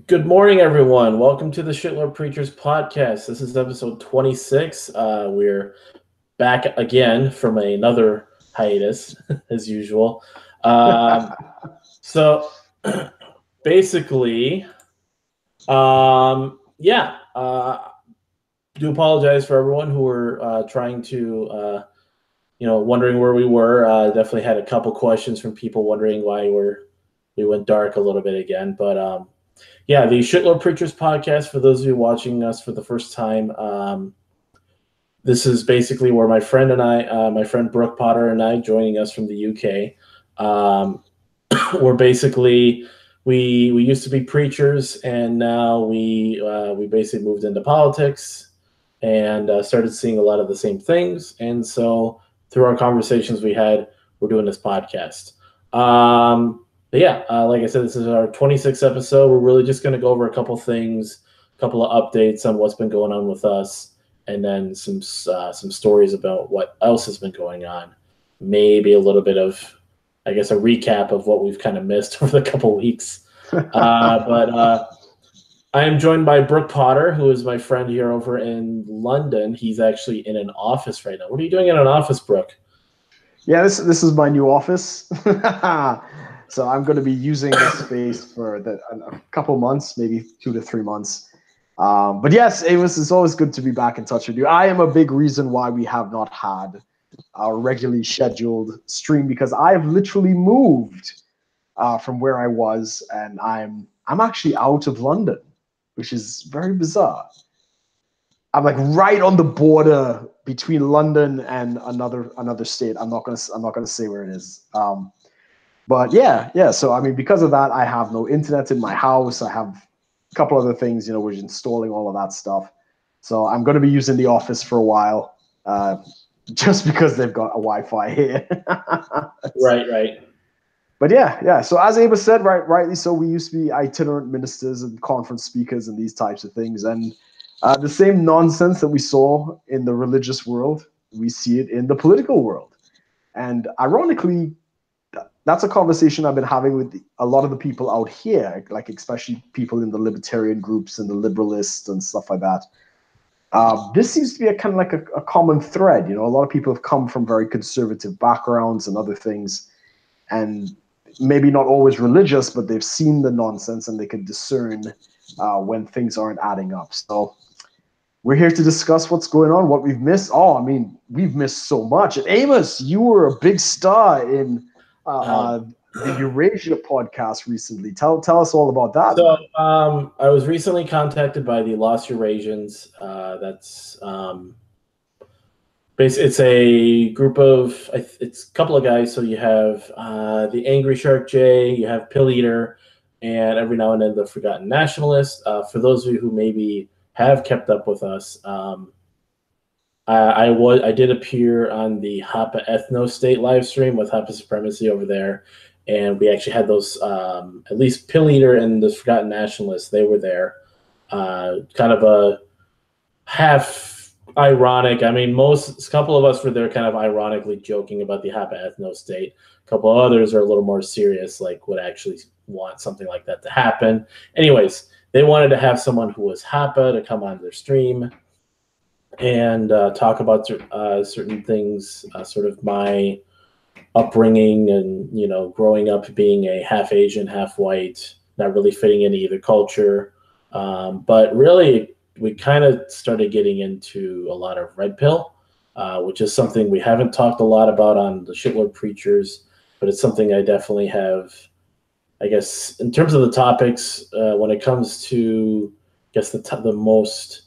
Good morning, everyone. Welcome to the Shitlord Preachers podcast. This is episode 26. We're back again from another hiatus, as usual. So basically, do apologize for everyone who were trying to, wondering where we were. Definitely had a couple questions from people wondering why we went dark a little bit again, but the Shitlord Preachers podcast, for those of you watching us for the first time, this is basically where my friend Brook Potter and I, joining us from the UK, we're basically, we used to be preachers, and now we basically moved into politics and started seeing a lot of the same things. And so through our conversations we had, we're doing this podcast. Like I said, this is our 26th episode. We're really just going to go over a couple things, a couple of updates on what's been going on with us, and then some stories about what else has been going on. Maybe a little bit of, I guess, a recap of what we've kind of missed over the couple weeks. I am joined by Brook Potter, who is my friend here over in London. He's actually in an office right now. What are you doing in an office, Brook? Yeah, this is my new office. So I'm going to be using this space for a couple months, maybe 2 to 3 months. But yes, Amos, it's always good to be back in touch with you. I am a big reason why we have not had our regularly scheduled stream, because I have literally moved from where I was, and I'm actually out of London, which is very bizarre. I'm like right on the border between London and another state. I'm not gonna say where it is. But yeah. So I mean, because of that, I have no internet in my house. I have a couple other things, we're installing all of that stuff. So I'm going to be using the office for a while, just because they've got a Wi-Fi here. Right. But yeah. So as Amos said, rightly so, we used to be itinerant ministers and conference speakers and these types of things. And the same nonsense that we saw in the religious world, we see it in the political world. And ironically, that's a conversation I've been having with a lot of the people out here, like especially people in the libertarian groups and the liberalists and stuff like that. This seems to be a kind of like a common thread. A lot of people have come from very conservative backgrounds and other things, and maybe not always religious, but they've seen the nonsense and they can discern when things aren't adding up. So we're here to discuss what's going on, what we've missed. Oh, I mean, we've missed so much. And Amos, you were a big star in the Eurasia podcast recently. Tell us all about that. So I was recently contacted by the Lost Eurasians. It's a group of, it's a couple of guys. So you have the Angry Shark J, you have Pill Eater, and every now and then the Forgotten Nationalist. For those of you who maybe have kept up with us, I did appear on the Hapa Ethno State live stream with Hapa Supremacy over there, and we actually had those, at least Pill Eater and the Forgotten Nationalists, they were there. Kind of a half ironic. I mean, a couple of us were there kind of ironically joking about the Hapa Ethno State. A couple of others are a little more serious, like would actually want something like that to happen. Anyways, they wanted to have someone who was Hapa to come on their stream and talk about certain things, sort of my upbringing and, growing up being a half Asian, half white, not really fitting into either culture. But really, we kind of started getting into a lot of red pill, which is something we haven't talked a lot about on the Shitlord Preachers, but it's something I definitely have, I guess, in terms of the topics, when it comes to, I guess, the most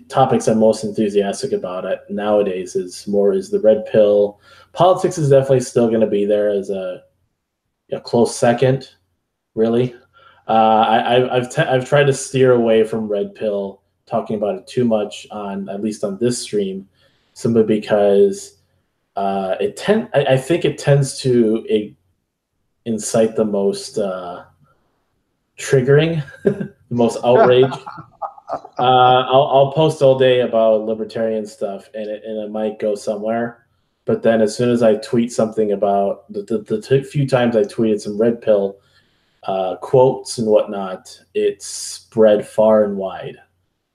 topics I'm most enthusiastic about it nowadays is the red pill. Politics is definitely still going to be there as a close second, really. I've tried to steer away from red pill, talking about it too much at least on this stream, simply because I think it tends to incite the most triggering, the most outrage. I'll post all day about libertarian stuff, and it might go somewhere. But then as soon as I tweet something about the few times I tweeted some red pill, quotes and whatnot, it spread far and wide.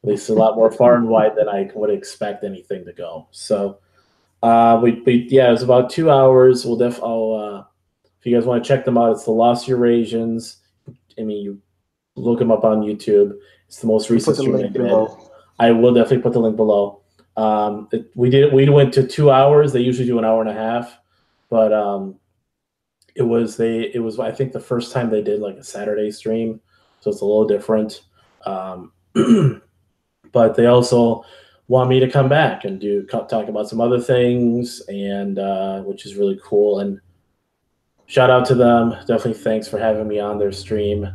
At least a lot more far and wide than I would expect anything to go. So, yeah, it was about 2 hours. If you guys want to check them out, it's the Lost Eurasians. I mean, you look them up on YouTube. It's the most recent stream they did. I will definitely put the link below. We went to 2 hours. They usually do an hour and a half, but it was I think the first time they did like a Saturday stream, so it's a little different. But they also want me to come back and talk about some other things, and which is really cool. And shout out to them. Definitely thanks for having me on their stream.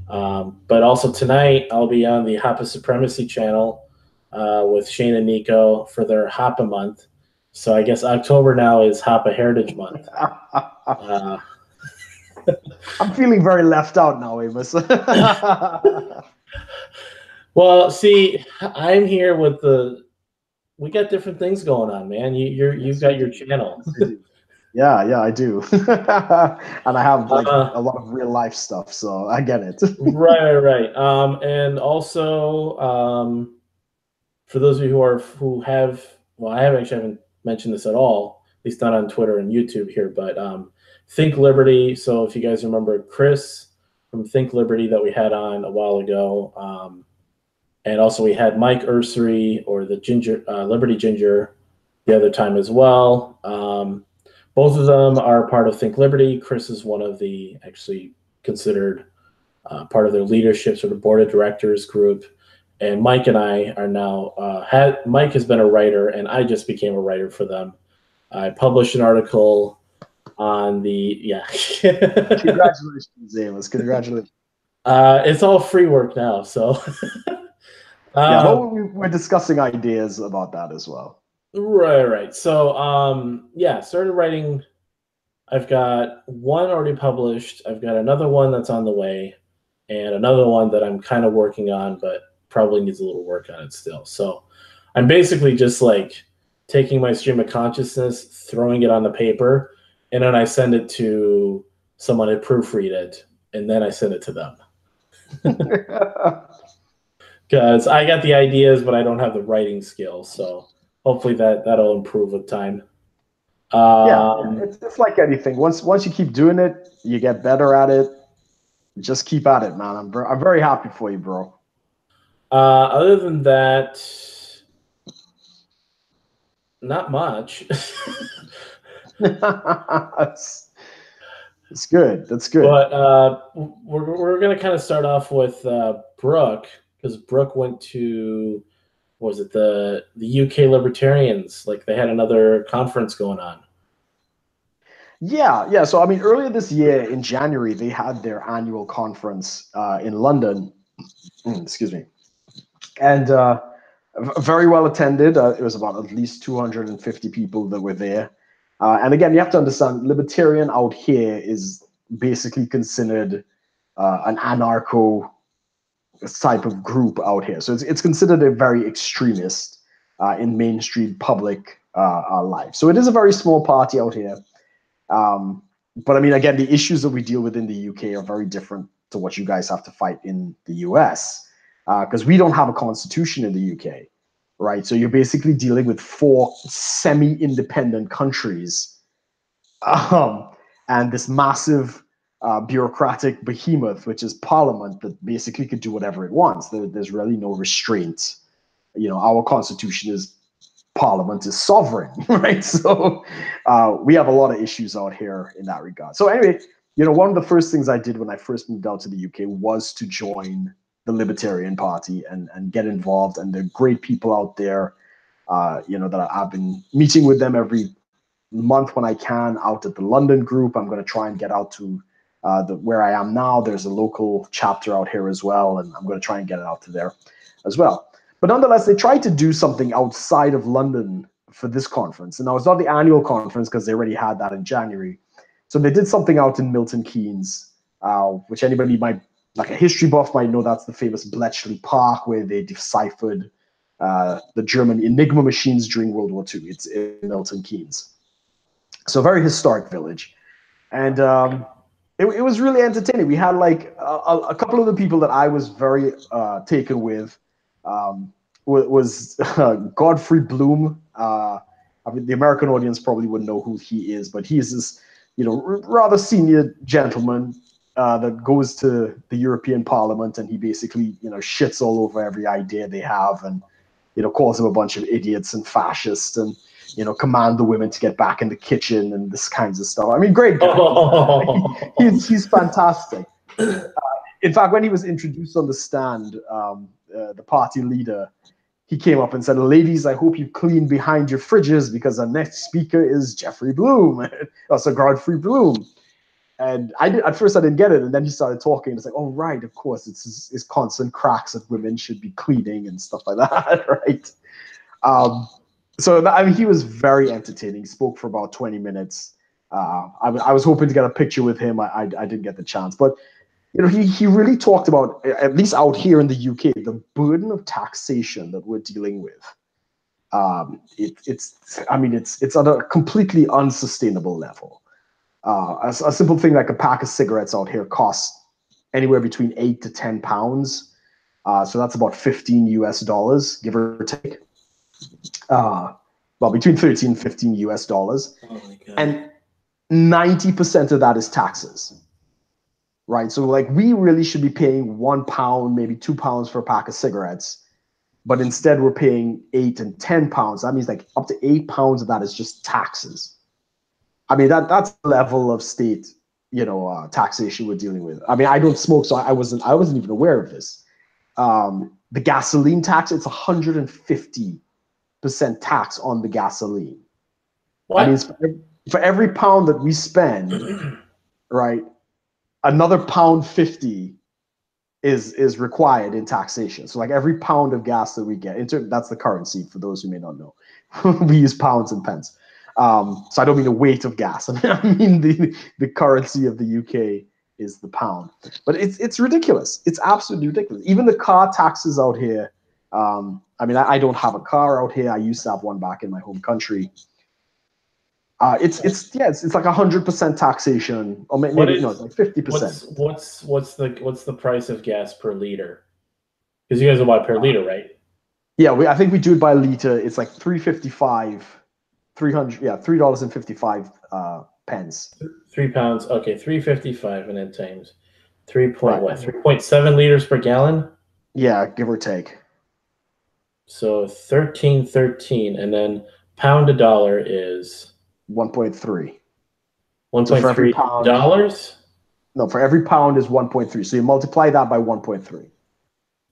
But also tonight I'll be on the Hapa Supremacy channel with Shane and Nico for their Hapa month. So I guess October now is Hapa Heritage Month. I'm feeling very left out now, Amos. Well, see, I'm here with we got different things going on, man. You've got your channel. Yeah, I do. And I have like a lot of real life stuff, so I get it. Right. And also, for those of you I haven't mentioned this at all, at least not on Twitter and YouTube here, but Think Liberty. So if you guys remember Chris from Think Liberty that we had on a while ago, and also we had Mike Ursery, or the Liberty Ginger, the other time as well. Both of them are part of Think Liberty. Chris is one of the actually considered part of their leadership sort of board of directors group. And Mike and I are now, Mike has been a writer, and I just became a writer for them. I published an article on Congratulations, Amos. Congratulations. It's all free work now, so. But we're discussing ideas about that as well. Right. So, started writing. I've got one already published. I've got another one that's on the way, and another one that I'm kind of working on, but probably needs a little work on it still. So I'm basically just like taking my stream of consciousness, throwing it on the paper, and then I send it to someone to proofread it, and then I send it to them. Because I got the ideas, but I don't have the writing skills. So hopefully that'll improve with time. It's like anything. Once you keep doing it, you get better at it. Just keep at it, man. I'm very happy for you, bro. Other than that, not much. That's good. That's good. But we're gonna kind of start off with Brook, because Brook went to, what was it, the UK Libertarians? Like they had another conference going on. Yeah. So I mean, earlier this year in January, they had their annual conference in London. Excuse me. And very well attended. It was about at least 250 people that were there. And again, you have to understand, libertarian out here is basically considered an anarcho type of group out here. So it's considered a very extremist in mainstream public life. So it is a very small party out here. But I mean, again, the issues that we deal with in the UK are very different to what you guys have to fight in the US, because we don't have a constitution in the UK, right? So you're basically dealing with 4 semi-independent countries, and this massive bureaucratic behemoth, which is Parliament, that basically could do whatever it wants. There's really no restraints. Our constitution is Parliament is sovereign, right? So we have a lot of issues out here in that regard. So anyway, one of the first things I did when I first moved out to the UK was to join the Libertarian Party and get involved. And they're great people out there, that I've been meeting with them every month when I can out at the London group. I'm going to try and get out to where I am now. There's a local chapter out here as well, and I'm going to try and get it out to there as well. But nonetheless, they tried to do something outside of London for this conference. And now it's not the annual conference because they already had that in January. So they did something out in Milton Keynes, which anybody might, like a history buff, might know. That's the famous Bletchley Park where they deciphered the German Enigma machines during World War II. It's in Milton Keynes. So a very historic village. And it was really entertaining. We had like a couple of the people that I was very taken with was Godfrey Bloom. I mean, the American audience probably wouldn't know who he is, but he's this, rather senior gentleman that goes to the European Parliament, and he basically, shits all over every idea they have, and calls them a bunch of idiots and fascists, and command the women to get back in the kitchen and this kinds of stuff. I mean, great guy. He's fantastic. In fact, when he was introduced on the stand, the party leader, he came up and said, "Ladies, I hope you clean behind your fridges because our next speaker is Jeffrey Bloom, also Godfrey Bloom." And at first I didn't get it, and then he started talking. It's like, oh right, of course, it's his constant cracks that women should be cleaning and stuff like that, right? So I mean, he was very entertaining. He spoke for about 20 minutes. I was hoping to get a picture with him. I didn't get the chance, but he really talked about, at least out here in the UK, the burden of taxation that we're dealing with. It's at a completely unsustainable level. A simple thing like a pack of cigarettes out here costs anywhere between £8 to £10. So that's about $15 give or take. Well, between 13 and $15. Oh my God. And 90% of that is taxes. Right. So like we really should be paying £1, maybe £2 for a pack of cigarettes. But instead we're paying £8 and £10. That means like up to £8 of that is just taxes. I mean, that's the level of state, taxation we're dealing with. I mean, I don't smoke, so I wasn't even aware of this. The gasoline tax, it's 150% tax on the gasoline. What? That means for every pound that we spend, right, another £1.50 is required in taxation. So like every pound of gas that we get, that's the currency for those who may not know. We use pounds and pence. So I don't mean the weight of gas. I mean the currency of the UK is the pound. But it's ridiculous. It's absolutely ridiculous. Even the car taxes out here. I mean, I don't have a car out here. I used to have one back in my home country. It's like 100% taxation, or maybe it's like 50%. What's the price of gas per liter? Because you guys will buy per liter, right? Yeah, I think we do it by liter. It's like $3.55. $3.55 pence. £3. Okay, $3.55, and then times 3.7 liters per gallon. Yeah, give or take. So 13, and then pound to dollar is 1.3. 1.3 dollars. No, for every pound is 1.3. So you multiply that by 1.3.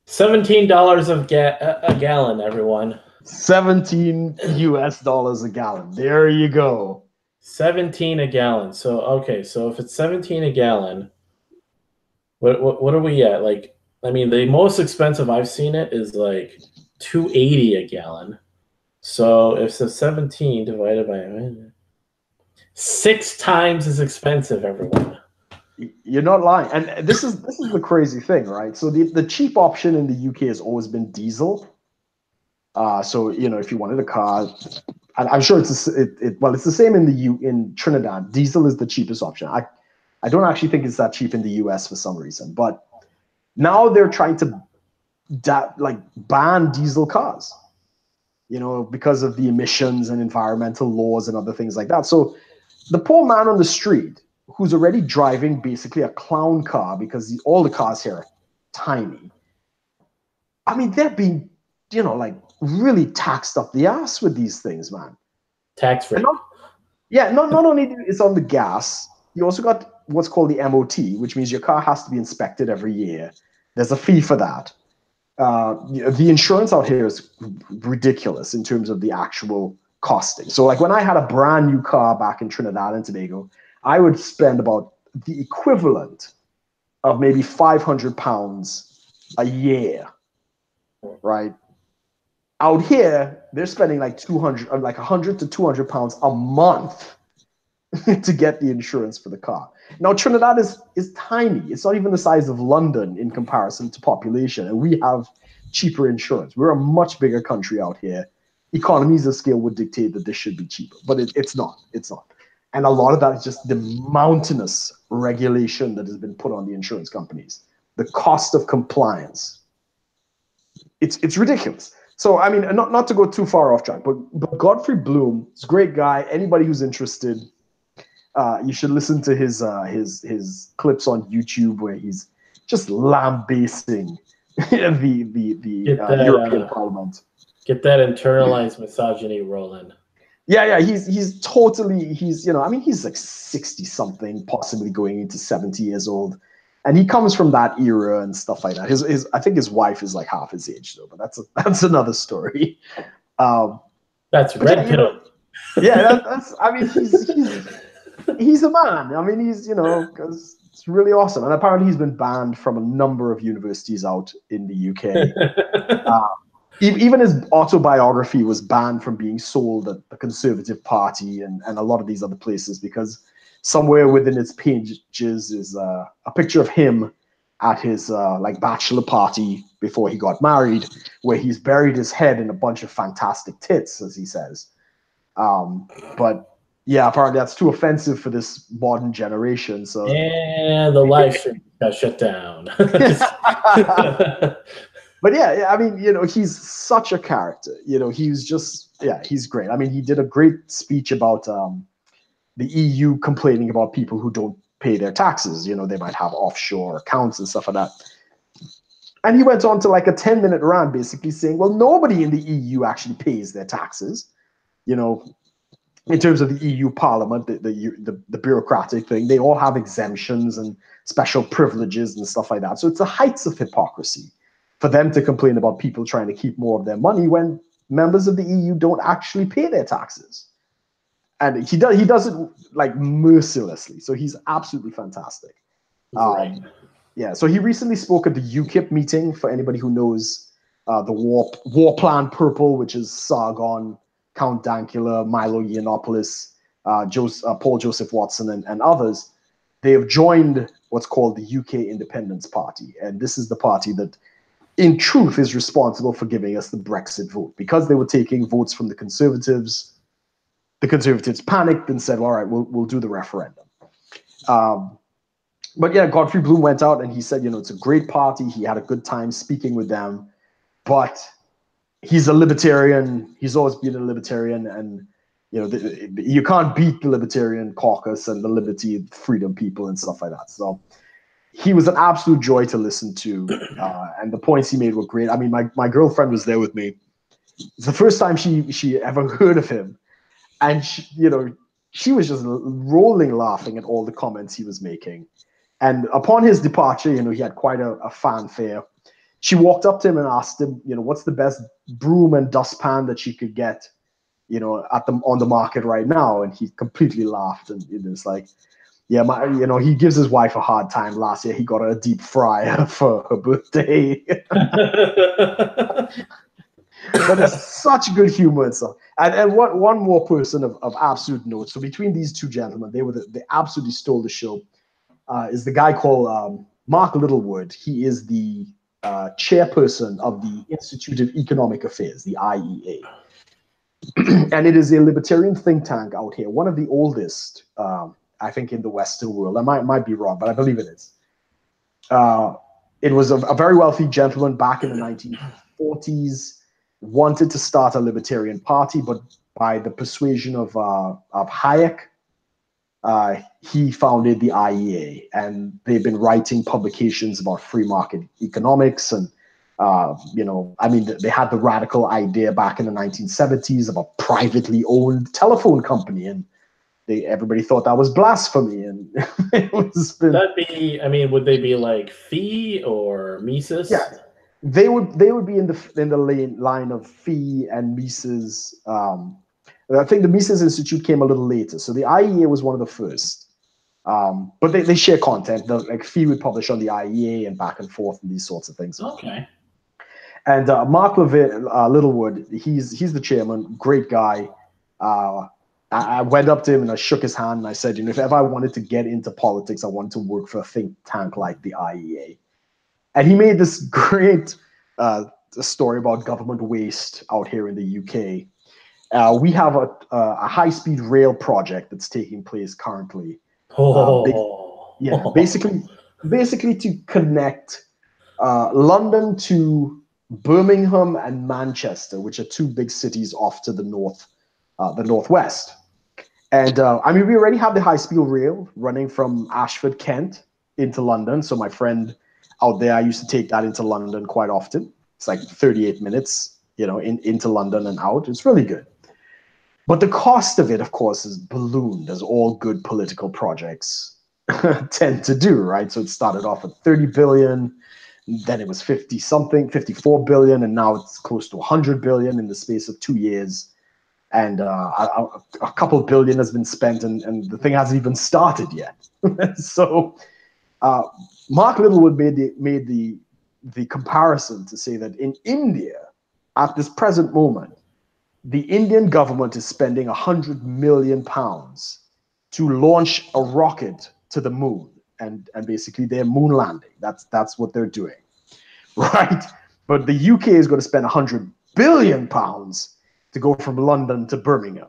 $17 a gallon, everyone. $17 a gallon. There you go. 17 a gallon. So okay, so if it's 17 a gallon, what are we at? Like, I mean, the most expensive I've seen it is like $2.80 a gallon. So if it's 17 divided by 6 times as expensive, everyone. You're not lying. And this is the crazy thing, right? So the cheap option in the UK has always been diesel. So if you wanted a car, I'm sure it's the same in Trinidad. Diesel is the cheapest option. I don't actually think it's that cheap in the US for some reason, but now they're trying to ban diesel cars, because of the emissions and environmental laws and other things like that. So the poor man on the street who's already driving basically a clown car, because all the cars here are tiny. I mean, they're being, really taxed up the ass with these things, man. Tax free. Not only it's on the gas, you also got what's called the MOT, which means your car has to be inspected every year. There's a fee for that. The insurance out here is ridiculous in terms of the actual costing. So like when I had a brand new car back in Trinidad and Tobago, I would spend about the equivalent of maybe £500 a year, right? Out here, they're spending like £100 to £200 a month to get the insurance for the car. Now, Trinidad is tiny. It's not even the size of London in comparison to population, and we have cheaper insurance. We're a much bigger country out here. Economies of scale would dictate that this should be cheaper, but it's not. It's not. And a lot of that is just the mountainous regulation that has been put on the insurance companies, the cost of compliance. It's ridiculous. So, I mean, not to go too far off track, but Godfrey Bloom is a great guy. Anybody who's interested, you should listen to his clips on YouTube where he's just lambasting the European Parliament. Get that internalized misogyny rolling. Yeah, he's totally, I mean, he's like 60 something, possibly going into 70 years old. And he comes from that era and stuff like that. I think his wife is like half his age though, but that's another story. That's red pill. That's I mean, he's a man. I mean, because it's really awesome. And apparently he's been banned from a number of universities out in the UK. Even his autobiography was banned from being sold at the Conservative Party and a lot of these other places because somewhere within its pages is a picture of him at his like bachelor party before he got married, where he's buried his head in a bunch of fantastic tits, as he says. But yeah, apparently that's too offensive for this modern generation. So yeah, the live stream got shut down. But yeah, I mean, he's such a character. He's great. I mean, he did a great speech about the EU complaining about people who don't pay their taxes. They might have offshore accounts and stuff like that. And he went on to like a 10-minute rant basically saying, well, nobody in the EU actually pays their taxes. In terms of the EU Parliament, the bureaucratic thing, they all have exemptions and special privileges and stuff like that. So it's the heights of hypocrisy for them to complain about people trying to keep more of their money when members of the EU don't actually pay their taxes. And he does it like mercilessly. So he's absolutely fantastic. Right. Yeah. So he recently spoke at the UKIP meeting. For anybody who knows the War Plan Purple, which is Sargon, Count Dankula, Milo Yiannopoulos, Paul Joseph Watson, and others. They have joined what's called the UK Independence Party, and this is the party that, in truth, is responsible for giving us the Brexit vote because they were taking votes from the Conservatives. The Conservatives panicked and said, all right, we'll do the referendum. But yeah, Godfrey Bloom went out and he said, it's a great party. He had a good time speaking with them, but he's a libertarian. He's always been a libertarian. And, you can't beat the Libertarian Caucus and the Liberty, Freedom people and stuff like that. So he was an absolute joy to listen to. And the points he made were great. I mean, my girlfriend was there with me. It's the first time she ever heard of him. And she was just rolling laughing at all the comments he was making. And upon his departure, he had quite a fanfare. She walked up to him and asked him, what's the best broom and dustpan that she could get, on the market right now. And he completely laughed. And it was like, yeah, he gives his wife a hard time. Last year, he got her a deep fryer for her birthday. But there's such good humor and stuff. And one more person of absolute note. So between these two gentlemen, they absolutely stole the show. Is the guy called Mark Littlewood. He is the chairperson of the Institute of Economic Affairs, the IEA. And it is a libertarian think tank out here, one of the oldest, I think, in the Western world. I might be wrong, but I believe it is. It was a very wealthy gentleman back in the 1940s. Wanted to start a libertarian party, but by the persuasion of Hayek, he founded the IEA, and they've been writing publications about free market economics. And they had the radical idea back in the 1970s of a privately owned telephone company, and everybody thought that was blasphemy. And would they be like Fee or Mises? Yeah. They would be in the line of Fee and Mises. I think the Mises Institute came a little later, so the IEA was one of the first. But they share content. Like Fee would publish on the IEA and back and forth and these sorts of things. Okay. And Mark Littlewood, he's the chairman, great guy. I went up to him and I shook his hand and I said, if ever I wanted to get into politics, I wanted to work for a think tank like the IEA. And he made this great story about government waste out here in the UK. We have a high-speed rail project that's taking place currently. Oh, Basically to connect London to Birmingham and Manchester, which are two big cities off to the northwest. And I mean, we already have the high-speed rail running from Ashford, Kent, into London. So my friend out there, I used to take that into London quite often. It's like 38 minutes, into London and out. It's really good. But the cost of it, of course, is ballooned, as all good political projects tend to do, right? So it started off at 30 billion, then it was 54 billion, and now it's close to 100 billion in the space of 2 years. And a couple billion has been spent, and the thing hasn't even started yet. So Mark Littlewood made the comparison to say that in India, at this present moment, the Indian government is spending £100 million to launch a rocket to the moon, and basically their moon landing. That's what they're doing, right? But the UK is going to spend £100 billion to go from London to Birmingham.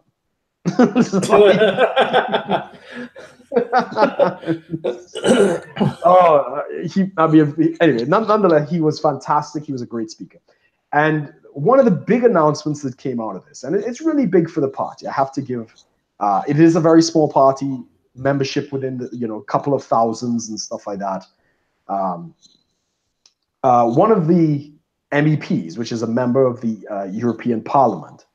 Anyway, nonetheless, he was fantastic. He was a great speaker. And one of the big announcements that came out of this, and it's really big for the party, I have to give, it is a very small party, membership within the, couple of thousands and stuff like that. One of the MEPs, which is a member of the European Parliament,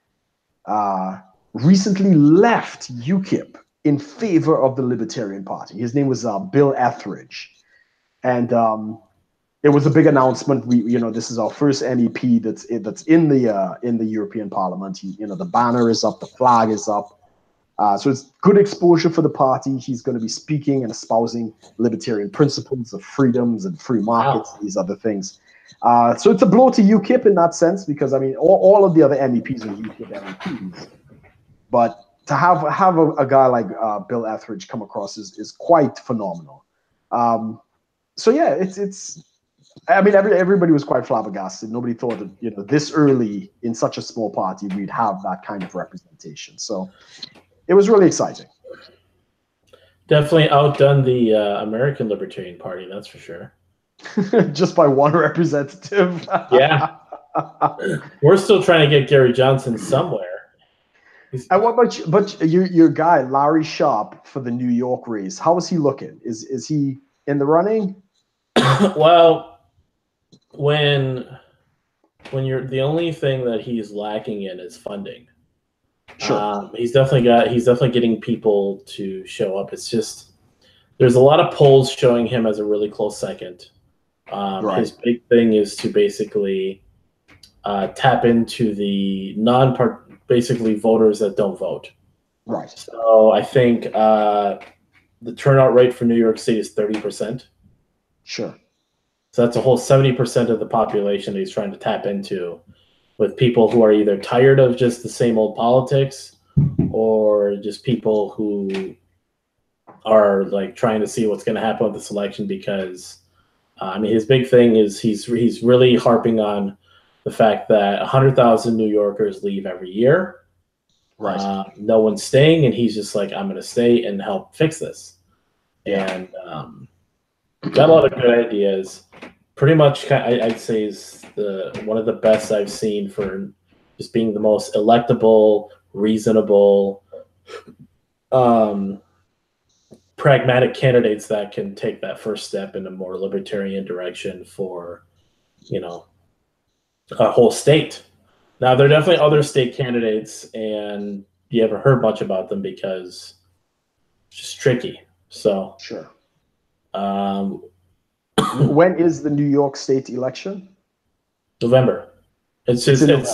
recently left UKIP in favor of the Libertarian Party. His name was Bill Etheridge. And it was a big announcement. This is our first MEP that's in the European Parliament. The banner is up, the flag is up. So it's good exposure for the party. He's going to be speaking and espousing libertarian principles of freedoms and free markets, these other things. So it's a blow to UKIP in that sense, because I mean, all of the other MEPs are UKIP MEPs. But to have a guy like Bill Etheridge come across is quite phenomenal. So yeah, it's. I mean, everybody was quite flabbergasted. Nobody thought that this early in such a small party we'd have that kind of representation. So it was really exciting. Definitely outdone the American Libertarian Party, that's for sure. Just by one representative. Yeah, we're still trying to get Gary Johnson somewhere. And what about your guy Larry Sharp for the New York race? How is he looking? Is he in the running? Well, when you're the only thing that he's lacking in is funding. Sure. He's definitely getting people to show up. It's just there's a lot of polls showing him as a really close second. Right. His big thing is to basically tap into the basically voters that don't vote. Right. So I think the turnout rate for New York State is 30%. Sure. So that's a whole 70% of the population that he's trying to tap into, with people who are either tired of just the same old politics, or just people who are like trying to see what's going to happen with this election. Because I mean, his big thing is he's really harping on the fact that 100,000 New Yorkers leave every year. Right. No one's staying, and he's just like, I'm going to stay and help fix this. And got a lot of good ideas. Pretty much, I'd say is one of the best I've seen for just being the most electable, reasonable, pragmatic candidates that can take that first step in a more libertarian direction for, a whole state. Now, there are definitely other state candidates, and you haven't heard much about them because it's just tricky. So, sure. When is the New York State election? November. It's November.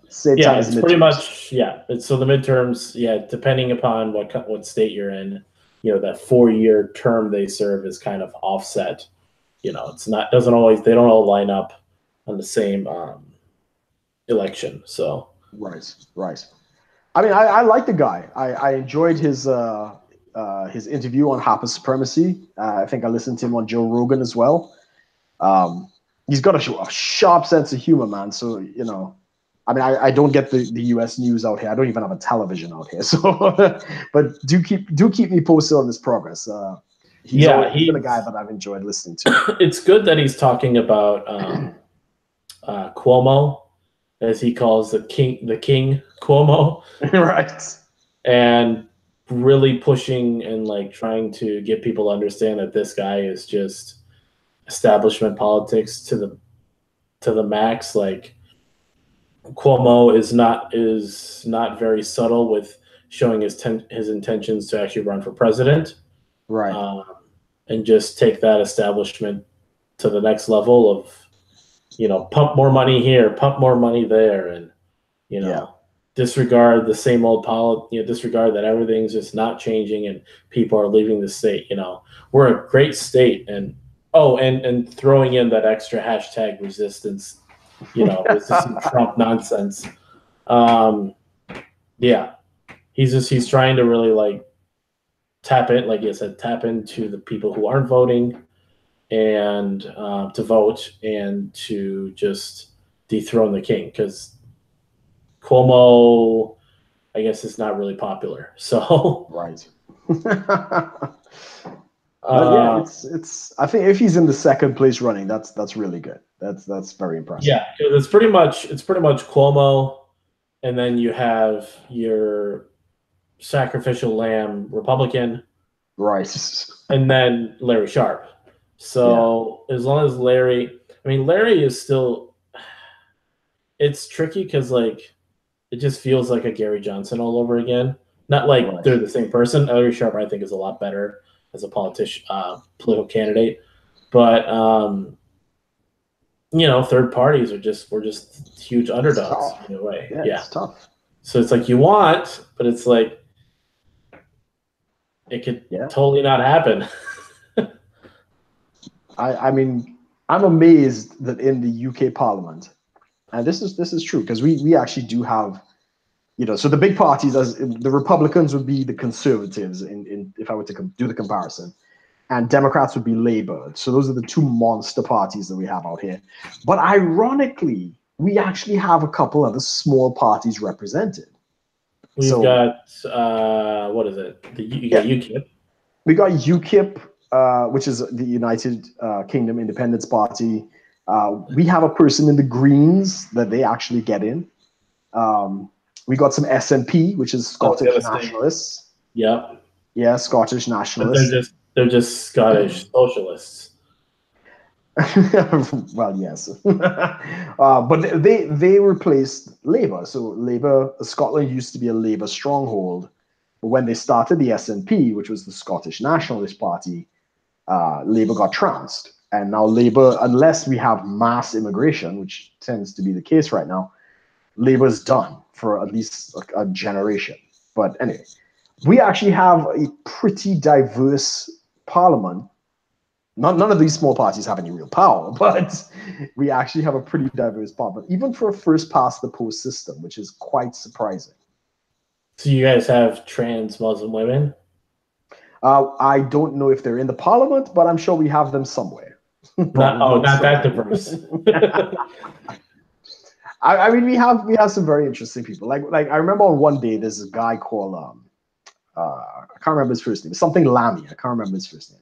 It's pretty much so the midterms, depending upon what state you're in, that 4-year term they serve is kind of offset. They don't all line up on the same election. So right. I mean, I like the guy. I enjoyed his interview on Harper Supremacy. I think I listened to him on Joe Rogan as well. He's got a sharp sense of humor, man. So I mean, I don't get the U.S. news out here. I don't even have a television out here. So, but do keep me posted on this progress. He's been a guy that I've enjoyed listening to. It's good that he's talking about Cuomo, as he calls the king Cuomo, Right? And really pushing and like trying to get people to understand that this guy is just establishment politics to the max. Like Cuomo is not very subtle with showing his intentions to actually run for president, right? And just take that establishment to the next level of, pump more money here, pump more money there, and disregard the same old disregard that everything's just not changing and people are leaving the state. We're a great state, and and throwing in that extra hashtag resistance, resisting Trump nonsense. He's trying to really like tap into the people who aren't voting, and to vote and to just dethrone the king, because Cuomo, I guess, is not really popular. So right. It's. I think if he's in the second place running, that's really good. That's very impressive. Yeah, it's pretty much Cuomo, and then you have your sacrificial lamb Republican, right, and then Larry Sharpe. So as long as Larry is still, it's tricky because like it just feels like a Gary Johnson all over again. Not like they're the same person. Larry Sharpe, I think, is a lot better as a political candidate, but third parties we're just huge underdogs in a way. Yeah, it's tough. So it's like you want, but it's like it could totally not happen. I mean, I'm amazed that in the UK Parliament, and this is true because we actually do have, so the big parties, as the Republicans would be the Conservatives in if I were to do the comparison, and Democrats would be Labour. So those are the two monster parties that we have out here. But ironically, we actually have a couple other small parties represented. We've got what is it? You got UKIP. We got UKIP, which is the United Kingdom Independence Party. We have a person in the Greens that they actually get in. We got some SNP, which is Scottish nationalists. Yep. Yeah, Scottish nationalists. But they're just Scottish socialists. Well, yes. But they replaced Labour. So Labour, Scotland used to be a Labour stronghold. But when they started the SNP, which was the Scottish Nationalist Party, Labour got trounced. And now Labour, unless we have mass immigration, which tends to be the case right now, Labour's done for at least a generation. But anyway, we actually have a pretty diverse parliament. None of these small parties have any real power, but we actually have a pretty diverse parliament, even for a first past the post system, which is quite surprising. So you guys have trans Muslim women? I don't know if they're in the parliament, but I'm sure we have them somewhere. Not that diverse. I mean, we have some very interesting people. Like I remember on one day, there's a guy called I can't remember his first name. Something Lammy. I can't remember his first name.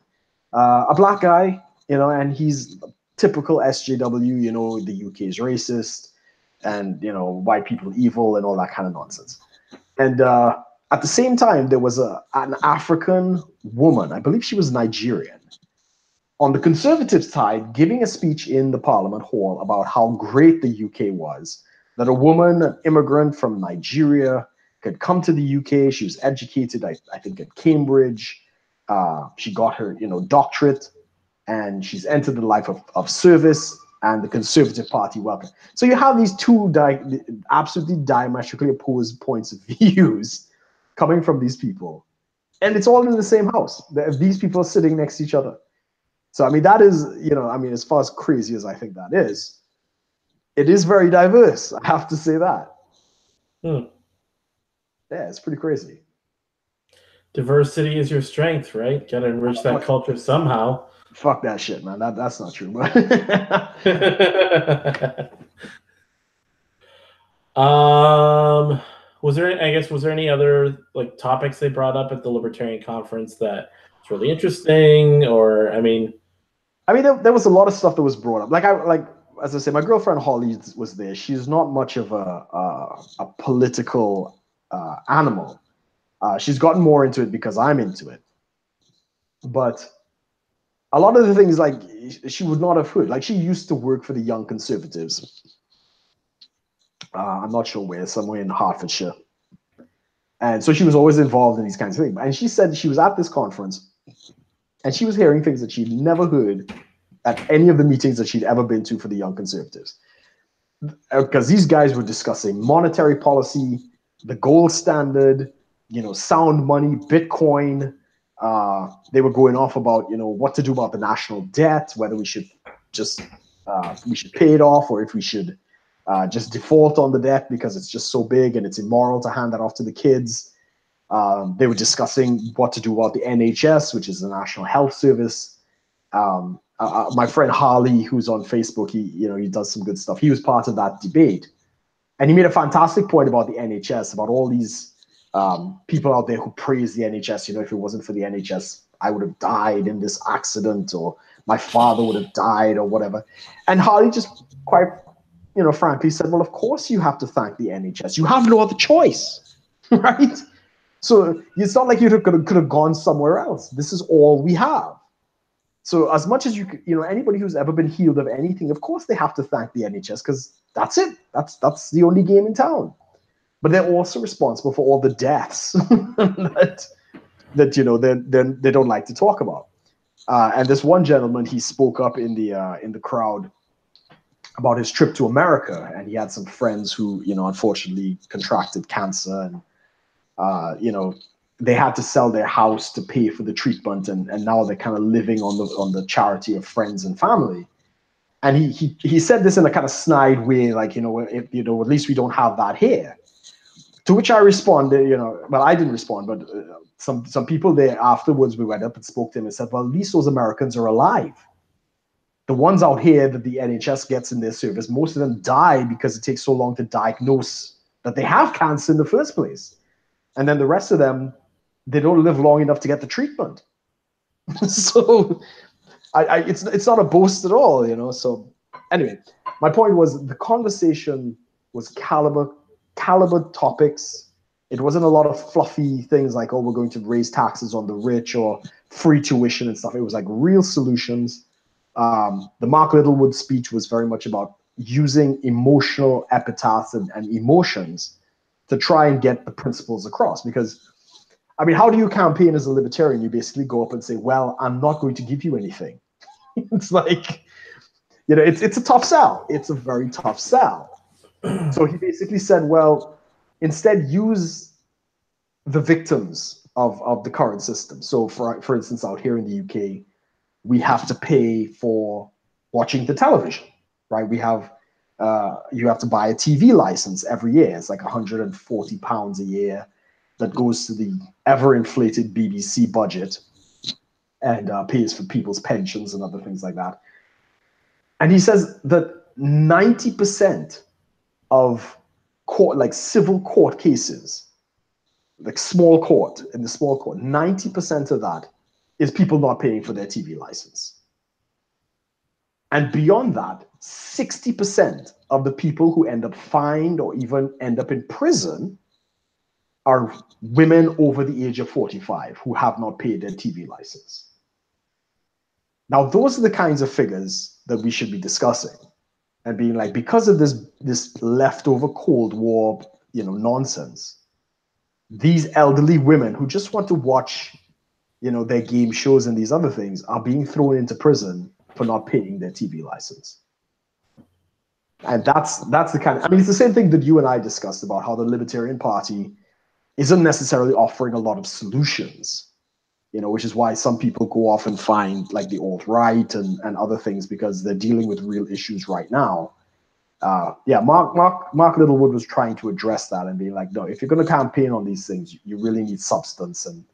A black guy, and he's typical SJW. The UK is racist, and white people evil, and all that kind of nonsense. And at the same time, there was an African woman. I believe she was Nigerian, on the Conservative side, giving a speech in the Parliament Hall about how great the UK was, that a woman, an immigrant from Nigeria, could come to the UK. She was educated, I think, at Cambridge. She got her, doctorate, and she's entered the life of service, and the Conservative Party welcome. So you have these two absolutely diametrically opposed points of views coming from these people, and it's all in the same house. These people are sitting next to each other. So, I mean, that is, as far as crazy as I think that is, it is very diverse. I have to say that. Yeah, it's pretty crazy. Diversity is your strength, right? Got to enrich that culture somehow. Fuck that shit, man. That's not true. Was there? I guess was there any other like topics they brought up at the Libertarian Conference that was really interesting? Or I mean, there was a lot of stuff that was brought up. Like as I say, my girlfriend Holly was there. She's not much of a political animal. She's gotten more into it because I'm into it. But a lot of the things like she would not have heard. Like she used to work for the Young Conservatives. I'm not sure where, somewhere in Hertfordshire. And so she was always involved in these kinds of things. And she said she was at this conference and she was hearing things that she'd never heard at any of the meetings that she'd ever been to for the Young Conservatives. Because these guys were discussing monetary policy, the gold standard, sound money, Bitcoin. They were going off about, what to do about the national debt, whether we should just we should pay it off or if we should just default on the debt because it's just so big and it's immoral to hand that off to the kids. They were discussing what to do about the NHS, which is the National Health Service. My friend Harley, who's on Facebook, he does some good stuff. He was part of that debate, and he made a fantastic point about the NHS, about all these people out there who praise the NHS. If it wasn't for the NHS, I would have died in this accident, or my father would have died, or whatever. And Harley just quite, frankly said, well, of course you have to thank the NHS. You have no other choice, right? So it's not like you could have gone somewhere else. This is all we have. So as much as anybody who's ever been healed of anything, of course they have to thank the NHS because that's it. That's the only game in town. But they're also responsible for all the deaths that they don't like to talk about. And this one gentleman, he spoke up in the crowd about his trip to America, and he had some friends who unfortunately contracted cancer, and they had to sell their house to pay for the treatment, and now they're kind of living on the charity of friends and family. And he said this in a kind of snide way, like, at least we don't have that here. To which I responded, well, I didn't respond, but some people there afterwards, we went up and spoke to him and said, well, at least those Americans are alive. The ones out here that the NHS gets in their service, most of them die because it takes so long to diagnose that they have cancer in the first place. And then the rest of them, they don't live long enough to get the treatment. So it's not a boast at all, So anyway, my point was the conversation was caliber topics. It wasn't a lot of fluffy things like, oh, we're going to raise taxes on the rich or free tuition and stuff. It was like real solutions. The Mark Littlewood speech was very much about using emotional epitaphs and emotions to try and get the principles across. Because, how do you campaign as a libertarian? You basically go up and say, well, I'm not going to give you anything. It's like, it's a tough sell. It's a very tough sell. So he basically said, well, instead use the victims of the current system. So for instance, out here in the UK, we have to pay for watching the television, right? We have, you have to buy a TV license every year. It's like £140 a year that goes to the ever-inflated BBC budget and pays for people's pensions and other things like that. And he says that 90% of court, like civil court cases, like small court, in the small court, 90% of that is people not paying for their TV license. And beyond that, 60% of the people who end up fined or even end up in prison are women over the age of 45 who have not paid their TV license. Now, those are the kinds of figures that we should be discussing and being like, because of this leftover Cold War, nonsense, these elderly women who just want to watch, their game shows and these other things are being thrown into prison for not paying their TV license. And that's the kind of, it's the same thing that you and I discussed about how the Libertarian Party isn't necessarily offering a lot of solutions, which is why some people go off and find like the alt-right and other things because they're dealing with real issues right now. Mark Littlewood was trying to address that and being like, no, if you're going to campaign on these things, you really need substance, and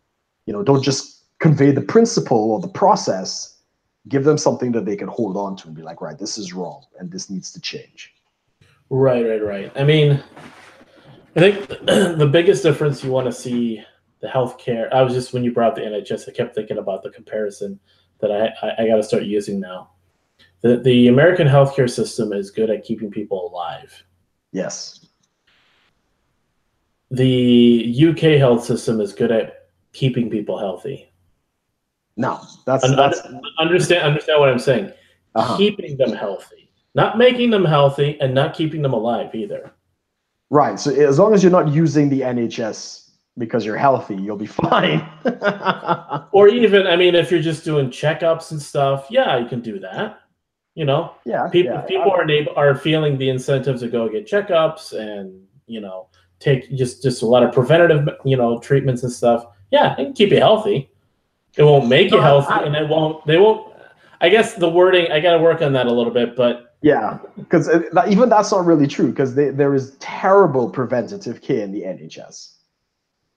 don't just convey the principle or the process. Give them something that they can hold on to and be like, right, this is wrong and this needs to change. Right. I mean, I think the biggest difference you want to see the healthcare. I was just when you brought up the NHS, I kept thinking about the comparison that I got to start using now. The American healthcare system is good at keeping people alive. Yes. The UK health system is good at keeping people healthy. No, that's understand what I'm saying. Uh-huh. Keeping them healthy, not making them healthy, and not keeping them alive either. Right. So as long as you're not using the NHS because you're healthy, you'll be fine. Or even, I mean, if you're just doing checkups and stuff, yeah, you can do that. You know, Yeah. people are feeling the incentive to go get checkups and take just a lot of preventative treatments and stuff. Yeah, it can keep you healthy. It won't make you healthy, and they won't. I guess the wording, I got to work on that a little bit, but yeah, because even that's not really true, because there is terrible preventative care in the NHS,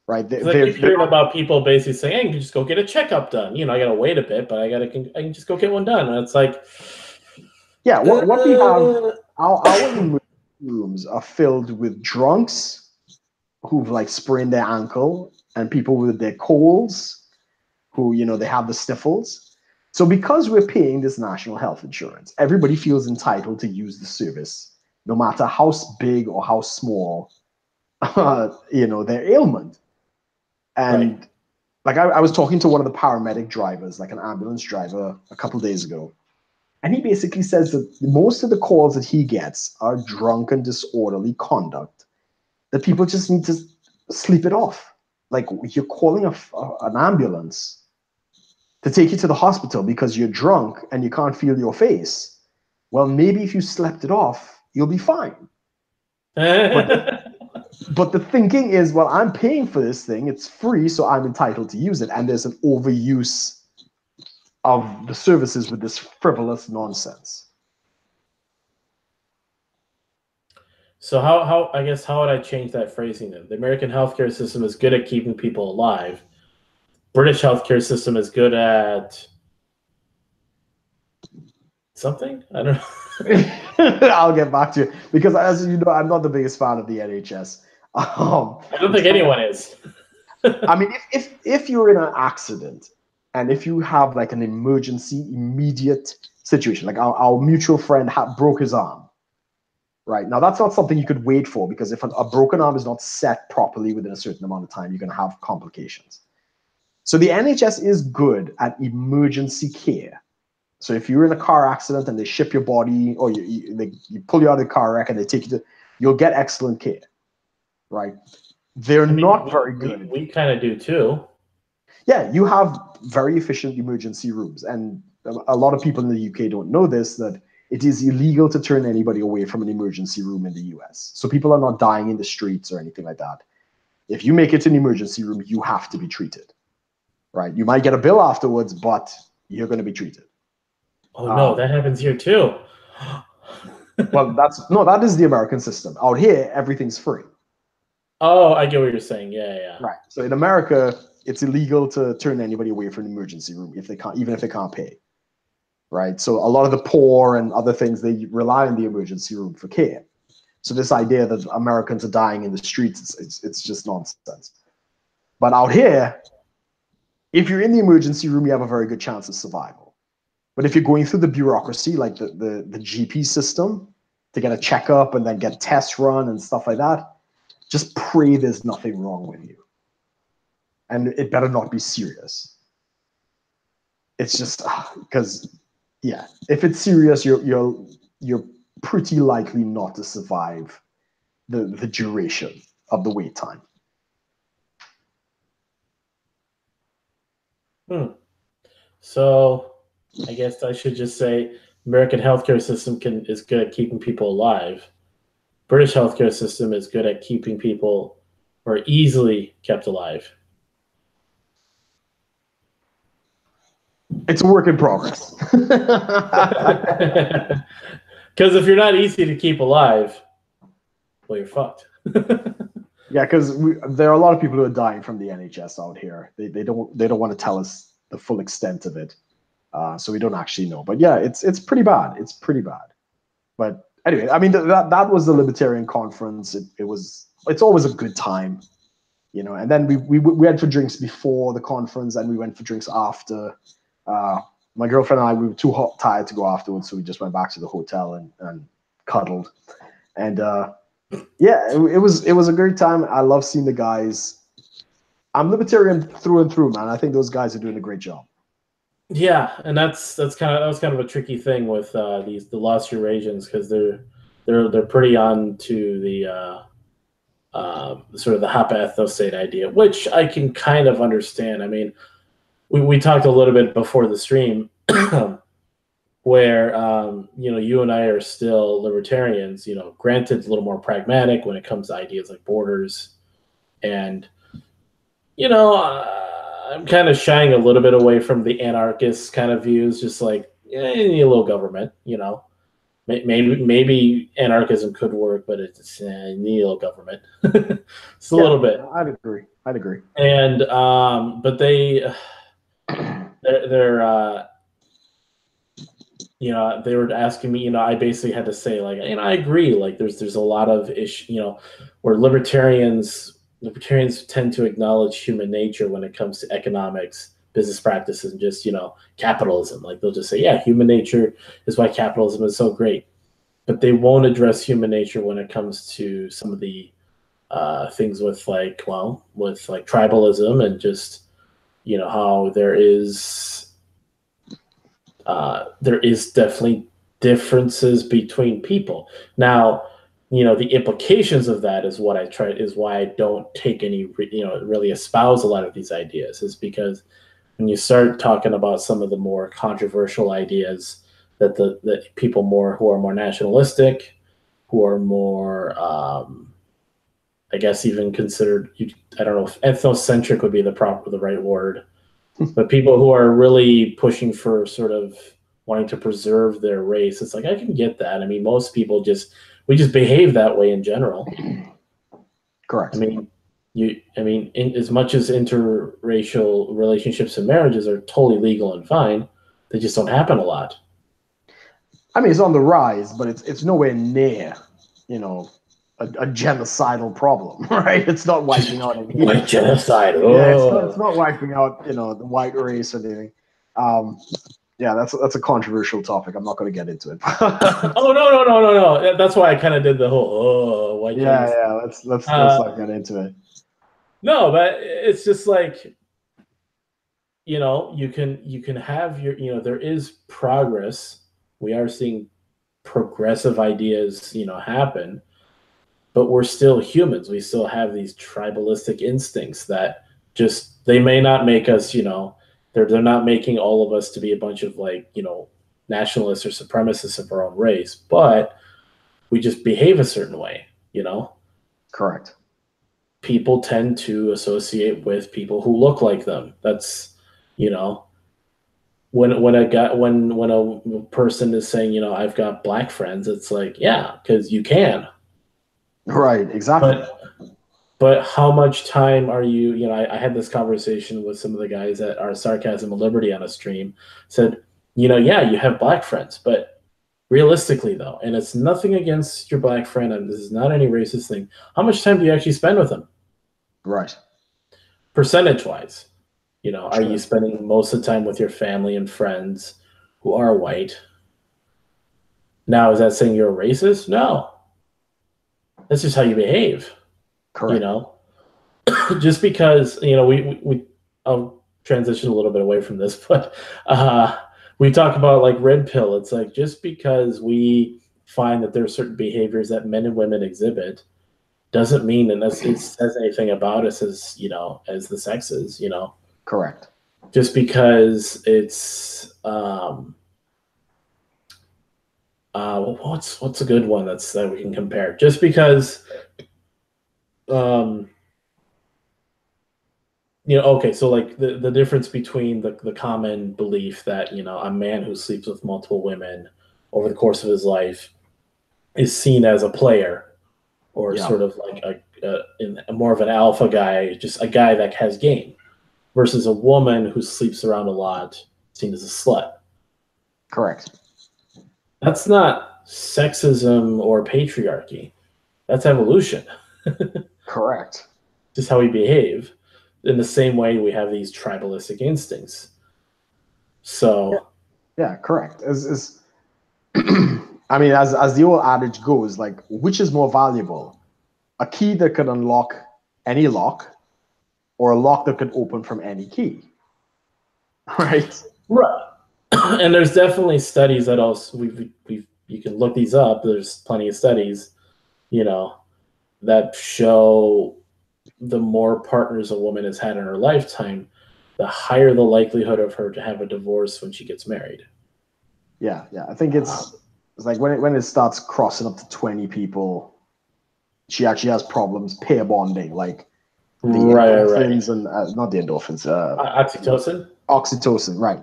right? I keep hearing about people basically saying, "Hey, you can just go get a checkup done." I got to wait a bit, but I can just go get one done, and it's like, yeah, what we have, our emergency rooms are filled with drunks who've like sprained their ankle and people with their colds who they have the sniffles. So because we're paying this national health insurance, everybody feels entitled to use the service, no matter how big or how small, their ailment. And right. like I was talking to one of the paramedic drivers, like an ambulance driver, a couple of days ago, and he basically says that most of the calls that he gets are drunken, disorderly conduct that people just need to sleep it off. Like you're calling an ambulance to take you to the hospital because you're drunk and you can't feel your face. Well, maybe if you slept it off, you'll be fine. But the thinking is, well, I'm paying for this thing. It's free, so I'm entitled to use it. And there's an overuse of the services with this frivolous nonsense. So how I guess how would I change that phrasing then? The American healthcare system is good at keeping people alive. British healthcare system is good at something? I don't know. I'll get back to you because, as you know, I'm not the biggest fan of the NHS. I don't think anyone is. I mean, if you're in an accident and if you have like an emergency, immediate situation, like our mutual friend broke his arm, right? Now, that's not something you could wait for, because if a broken arm is not set properly within a certain amount of time, you're going to have complications. So the NHS is good at emergency care. So if you're in a car accident and they ship your body, or you pull you out of the car wreck and they take you to, you'll get excellent care, right? They're not very good. We kind of do too. Yeah, you have very efficient emergency rooms, and a lot of people in the UK don't know this, that it is illegal to turn anybody away from an emergency room in the US. So people are not dying in the streets or anything like that. If you make it to an emergency room, you have to be treated, right? You might get a bill afterwards, but you're going to be treated. Oh no, that happens here too. Well, that is the American system. Out here, everything's free. Oh, I get what you're saying. Yeah. Right. So in America, it's illegal to turn anybody away from an emergency room even if they can't pay. Right. So a lot of the poor and other things, they rely on the emergency room for care. So this idea that Americans are dying in the streets, it's just nonsense. But out here, if you're in the emergency room, you have a very good chance of survival. But if you're going through the bureaucracy, like the GP system, to get a checkup and then get tests run and stuff like that, just pray there's nothing wrong with you. And it better not be serious. It's just because, yeah, if it's serious, you're pretty likely not to survive the duration of the wait time. So I guess I should just say American healthcare system is good at keeping people alive. British healthcare system is good at keeping people or easily kept alive. It's a work in progress. Because if you're not easy to keep alive, well, you're fucked. Yeah, because there are a lot of people who are dying from the NHS out here. They don't want to tell us the full extent of it, so we don't actually know. But yeah, it's pretty bad. It's pretty bad. But anyway, I mean that was the Libertarian Conference. It's always a good time, you know. And then we went for drinks before the conference, and we went for drinks after. My girlfriend and I, we were too tired to go afterwards, so we just went back to the hotel and cuddled. And yeah, it was a great time. I love seeing the guys. I'm libertarian through and through, man. I think those guys are doing a great job. Yeah, and that was kind of a tricky thing with the Lost Eurasians, because they're pretty on to the sort of the Hapa ethnostate idea, which I can kind of understand. I mean, we talked a little bit before the stream where you know, you and I are still libertarians. You know, granted, a little more pragmatic when it comes to ideas like borders, and you know, I'm kind of shying a little bit away from the anarchist kind of views, just like, yeah, you need a little government, you know. Maybe anarchism could work, but it's you need a little government. It's a little bit. I'd agree. And but they're you know, they were asking me, you know, I basically had to say, like, you know, I agree. Like, there's a lot of issue, you know, where libertarians tend to acknowledge human nature when it comes to economics, business practices, and just, you know, capitalism. Like, they'll just say, yeah, human nature is why capitalism is so great. But they won't address human nature when it comes to some of the things with like, well, with like tribalism, and just, you know, how there is definitely differences between people. Now, you know, the implications of that is why I don't take any, you know, really espouse a lot of these ideas, is because when you start talking about some of the more controversial ideas that the people who are more nationalistic, who are more, I guess even considered, I don't know if ethnocentric would be the right word, but people who are really pushing for sort of wanting to preserve their race, it's like, I can get that. I mean, most people we just behave that way in general. Correct. I mean, as much as interracial relationships and marriages are totally legal and fine, they just don't happen a lot. I mean, it's on the rise, but it's nowhere near, you know, a genocidal problem, right? It's not wiping out any. Like genocide. Oh. Yeah, it's not wiping out, you know, the white race or anything. Yeah, that's a controversial topic. I'm not going to get into it. Oh no! That's why I kind of did the whole white. Yeah. Let's not get into it. No, but it's just like, you know, you can have your, you know, there is progress. We are seeing progressive ideas, you know, happen, but we're still humans. We still have these tribalistic instincts that just, they may not make us, you know, they're not making all of us to be a bunch of, like, you know, nationalists or supremacists of our own race, but we just behave a certain way, you know? Correct. People tend to associate with people who look like them. That's, you know, when a person is saying, you know, I've got black friends, it's like, yeah, because you can. Right, exactly. But how much time are you, you know, I had this conversation with some of the guys at our Sarcasm and Liberty on a stream, said, you know, yeah, you have black friends, but realistically though, and it's nothing against your black friend, and this is not any racist thing, how much time do you actually spend with them? Right. Percentage wise, you know, are you spending most of the time with your family and friends who are white? Now, is that saying you're a racist? No. That's just how you behave. Correct. You know, just because, you know, I'll transition a little bit away from this, but we talk about like red pill. It's like, just because we find that there are certain behaviors that men and women exhibit doesn't mean unless it says anything about us as, you know, as the sexes, you know. Correct. Just because it's what's a good one that we can compare? Just because you know, okay, so like the difference between the common belief that, you know, a man who sleeps with multiple women over the course of his life is seen as a player, or sort of like a more of an alpha guy, just a guy that has game, versus a woman who sleeps around a lot seen as a slut. Correct. That's not sexism or patriarchy. That's evolution. Correct. Just how we behave. In the same way we have these tribalistic instincts. So yeah, correct. I mean, as the old adage goes, like, which is more valuable? A key that could unlock any lock, or a lock that could open from any key? Right. Right. And there's definitely studies that also you can look these up. There's plenty of studies, that show the more partners a woman has had in her lifetime, the higher the likelihood of her to have a divorce when she gets married. Yeah. I think it's like when it starts crossing up to 20 people, she actually has problems pair bonding, like the endorphins and not the endorphins, oxytocin, right?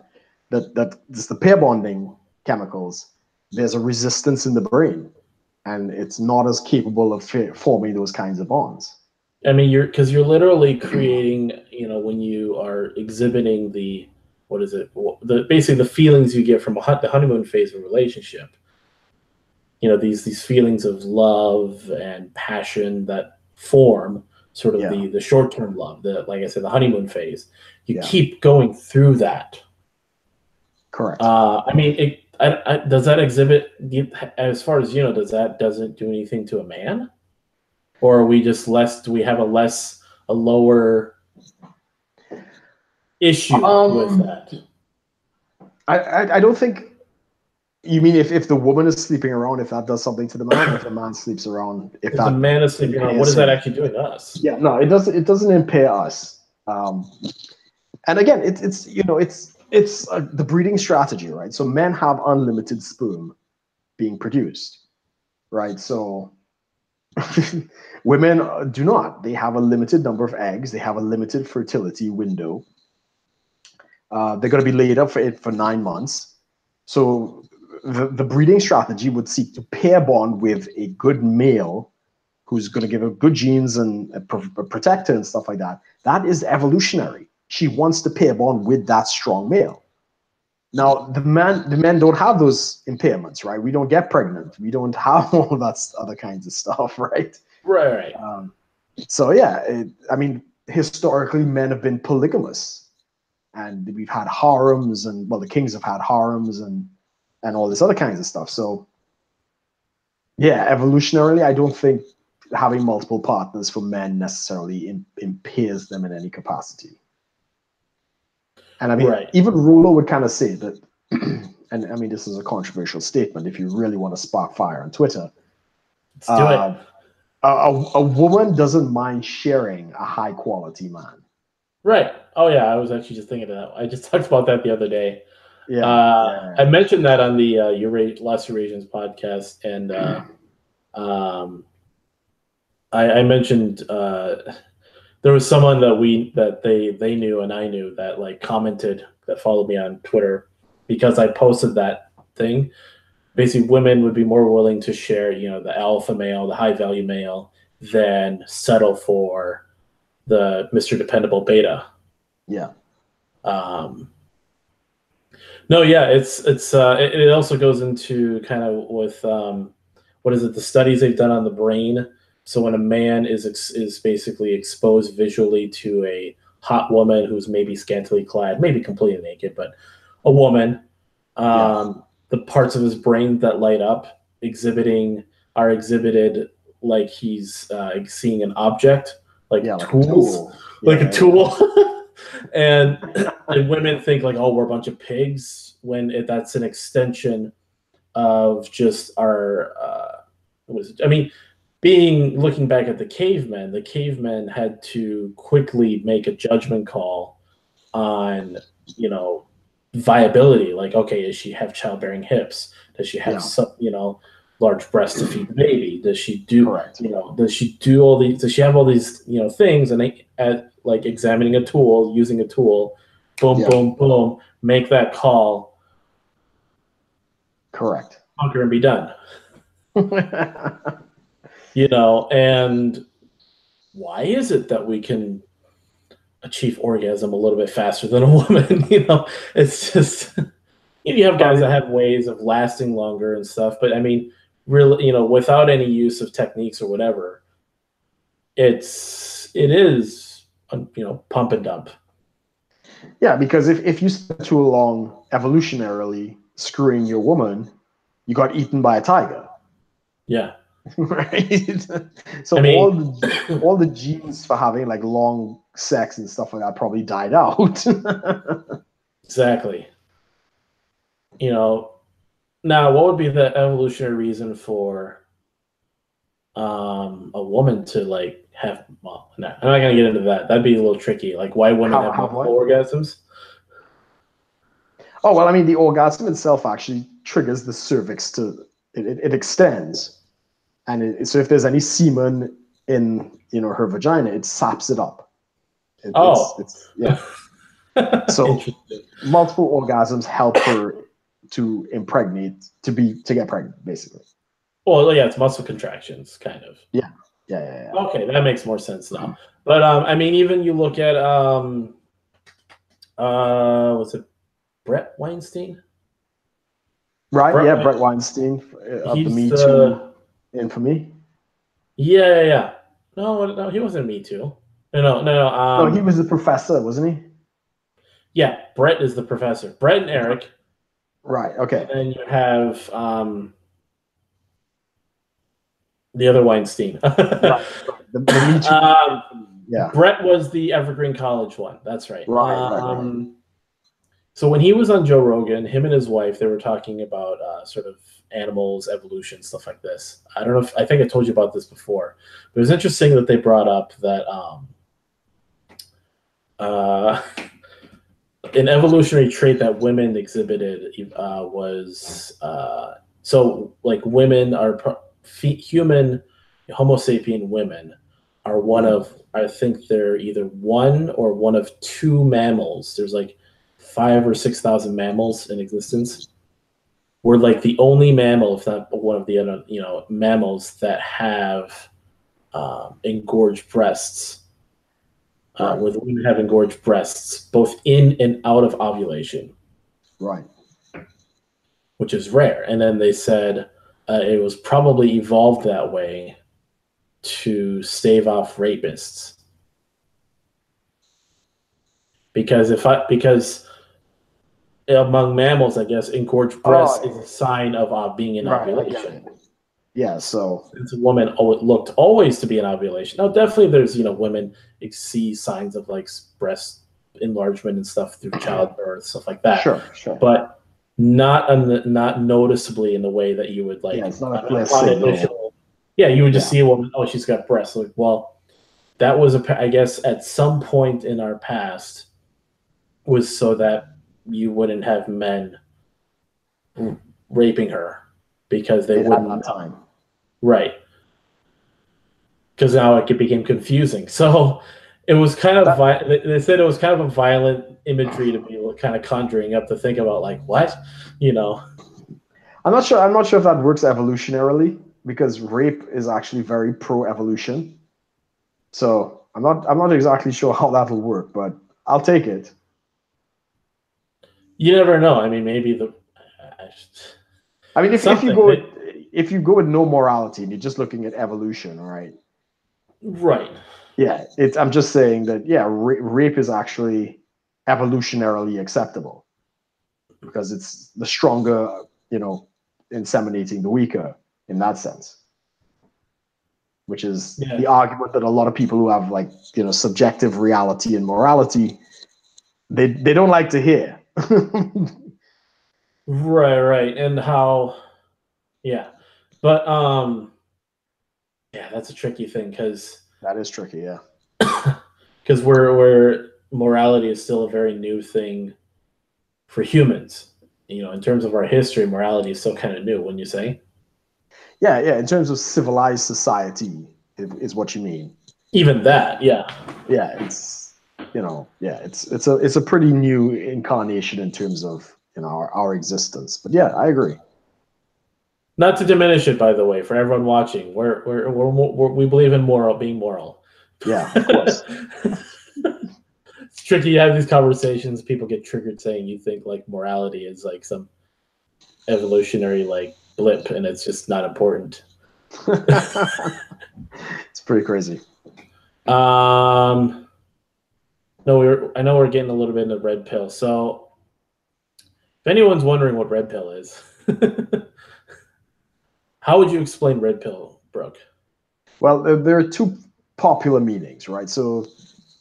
That it's the pair bonding chemicals. There's a resistance in the brain, and it's not as capable of forming those kinds of bonds. I mean, you're literally creating, when you are exhibiting basically the feelings you get from the honeymoon phase of a relationship. These feelings of love and passion that form sort of the short-term love, like I said, the honeymoon phase. You keep going through that. Correct. I mean, does that exhibit, as far as doesn't do anything to a man? Or are we just do we have a lower issue with that? I don't think, you mean if the woman is sleeping around, if that does something to the man, or if the man sleeps around, if the man is sleeping around, what is that actually doing to us? Yeah, no, it doesn't impair us. And again, it's the breeding strategy, right? So men have unlimited sperm being produced, right? So women do not. They have a limited number of eggs. They have a limited fertility window. They're going to be laid up for 9 months. So the breeding strategy would seek to pair bond with a good male who's going to give her good genes and protect her and stuff like that. That is evolutionary. She wants to pair bond with that strong male. Now, the men don't have those impairments, right? We don't get pregnant. We don't have all of that other kinds of stuff, right? Right. So yeah, I mean, historically, men have been polygamous, and we've had harems, and the kings have had harems, and all this other kinds of stuff. So yeah, evolutionarily, I don't think having multiple partners for men necessarily impairs them in any capacity. And I mean, even Rollo would kind of say that, and I mean, this is a controversial statement. If you really want to spark fire on Twitter, let's do it. A woman doesn't mind sharing a high quality man. Right. Oh yeah, I was actually just thinking of that. I just talked about that the other day. Yeah. I mentioned that on the Lost Eurasians podcast, and I mentioned there was someone that they knew and I knew that commented, that followed me on Twitter because I posted that thing. Basically, women would be more willing to share, the alpha male, the high value male, than settle for the Mr. Dependable beta. Yeah. No, yeah, it also goes into kind of with the studies they've done on the brain. So when a man is basically exposed visually to a hot woman who's maybe scantily clad, maybe completely naked, but a woman, the parts of his brain that light up are exhibited like he's seeing an object, like tools, like a tool. And women think we're a bunch of pigs, when that's an extension of just our looking back at the cavemen had to quickly make a judgment call on viability. Like, okay, does she have childbearing hips? Does she have some large breasts to feed the baby? Does she do does she do all these? Does she have all these things? And like examining a tool, using a tool, boom, boom, boom, make that call. Correct. Conquer and be done. And why is it that we can achieve orgasm a little bit faster than a woman? It's just, You have guys that have ways of lasting longer and stuff, but I mean, really, you know, without any use of techniques or whatever, it is, you know, pump and dump. Yeah, because if you spend too long evolutionarily screwing your woman, you got eaten by a tiger. Yeah. Right. So I mean, all the genes for having like long sex and stuff like that probably died out. exactly. You know, now what would be the evolutionary reason for a woman to like have, well, no, I'm not gonna get into that. That'd be a little tricky. Like why women have multiple orgasms? Oh well, I mean the orgasm itself actually triggers the cervix to it extends, and so if there's any semen in her vagina, it saps it up. It's yeah. So multiple orgasms help her to impregnate, to get pregnant, basically. Well, yeah, it's muscle contractions, kind of. Yeah. Okay, that makes more sense now. But I mean, even you look at was it Brett Weinstein? Right. Brett Weinstein of the Me Too infamy. Yeah. No, he wasn't Me Too. No. No, he was the professor, wasn't he? Yeah, Brett is the professor. Brett and Eric. Right. Okay. And then you have the other Weinstein. Right. The Me Too. Yeah. Brett was the Evergreen College one. That's right. Right. So when he was on Joe Rogan, him and his wife, they were talking about sort of animals, evolution, stuff like this. I don't know if I think I told you about this before, but it was interesting that they brought up that an evolutionary trait that women exhibited was so like women are human Homo sapien women are one of, I think they're either one or one of two mammals. There's like 5,000 or 6,000 mammals in existence. We're like the only mammal, if not one of the other, mammals that have engorged breasts. With women have engorged breasts, both in and out of ovulation. Right. Which is rare. And then they said it was probably evolved that way to stave off rapists. Because among mammals, I guess, engorged breasts is a sign of being in ovulation. Yeah, so since a woman looked always to be in ovulation. Now, definitely, there's women see signs of like breast enlargement and stuff through childbirth, stuff like that. Sure. But not noticeably in the way that you would like. Yeah, it's not a initial. Yeah, you would just see a woman. Oh, she's got breasts. Like, well, that was I guess at some point in our past was so that you wouldn't have men raping her because they wouldn't have time. Right. Because now it became confusing. So it was kind of, they said it was kind of a violent imagery to be kind of conjuring up to think about, like, what? I'm not sure if that works evolutionarily, because rape is actually very pro-evolution. So I'm not exactly sure how that will work, but I'll take it. You never know. I mean, maybe if you go with no morality and you're just looking at evolution, right? Right. Yeah, I'm just saying that, rape is actually evolutionarily acceptable because it's the stronger, inseminating the weaker in that sense, which is the argument that a lot of people who have like, subjective reality and morality, they don't like to hear. Right. And how, but that's a tricky thing because that is tricky, because we're morality is still a very new thing for humans. In terms of our history, morality is still kind of new, wouldn't you say? Yeah. In terms of civilized society, is what you mean. Even that, yeah. Yeah, it's it's a pretty new incarnation in terms of our existence. But yeah, I agree. Not to diminish it, by the way, for everyone watching, we believe in being moral. Yeah, of course. It's tricky. You have these conversations. People get triggered saying you think like morality is like some evolutionary like blip, and it's just not important. It's pretty crazy. No, I know we're getting a little bit into red pill. So, if anyone's wondering what red pill is, how would you explain red pill, Brooke? Well, there are two popular meanings, right? So,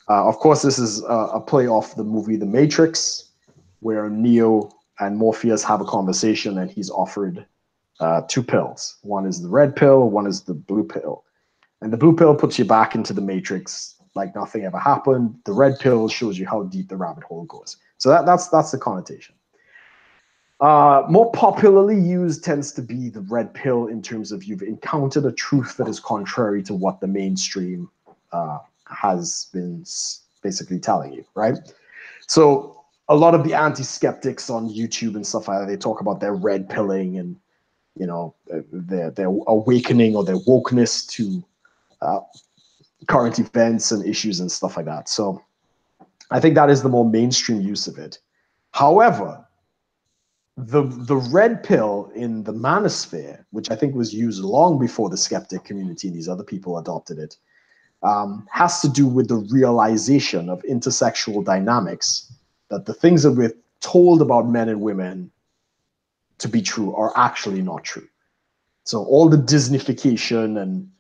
of course, this is a play off the movie The Matrix, where Neo and Morpheus have a conversation, and he's offered two pills. One is the red pill, one is the blue pill. And the blue pill puts you back into the Matrix like nothing ever happened. The red pill shows you how deep the rabbit hole goes. So that's the connotation. More popularly used tends to be the red pill in terms of you've encountered a truth that is contrary to what the mainstream has been basically telling you, right? So a lot of the anti-skeptics on YouTube and stuff like that, they talk about their red pilling and, you know, their awakening or their wokeness to current events and issues and stuff like that. So I think that is the more mainstream use of it. However, the red pill in the manosphere, which I think was used long before the skeptic community and these other people adopted it, has to do with the realization of intersexual dynamics, that the things that we're told about men and women to be true are actually not true. So all the Disneyfication and,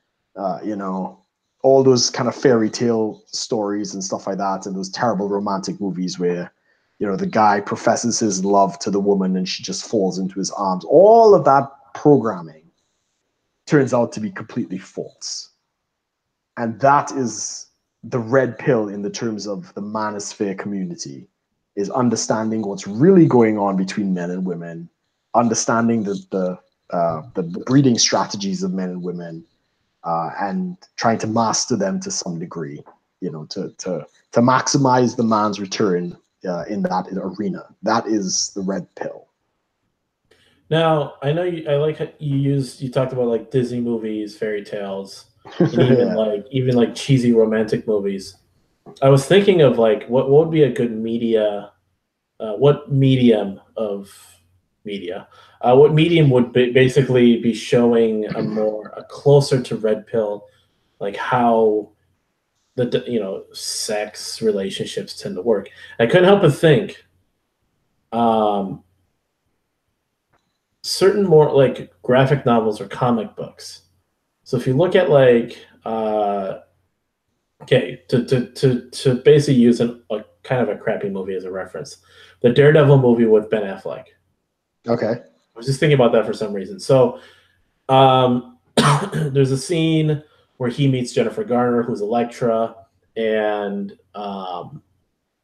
you know, all those kind of fairy tale stories and stuff like that, and those terrible romantic movies where, you know, the guy professes his love to the woman and she just falls into his arms. All of that programming turns out to be completely false. And that is the red pill in the terms of the manosphere community, is understanding what's really going on between men and women, understanding the breeding strategies of men and women, and trying to master them to some degree, you know, to maximize the man's return in that arena. That is the red pill. Now, I know I like how you talked about like Disney movies, fairy tales, and even like cheesy romantic movies. I was thinking of like what would be a good what medium would basically be showing a closer to red pill, like how the sex relationships tend to work. I couldn't help but think certain more like graphic novels or comic books. So if you look at like okay, to basically use a kind of a crappy movie as a reference, the Daredevil movie with Ben Affleck. Okay. I was just thinking about that for some reason. So there's a scene where he meets Jennifer Garner, who's Elektra, and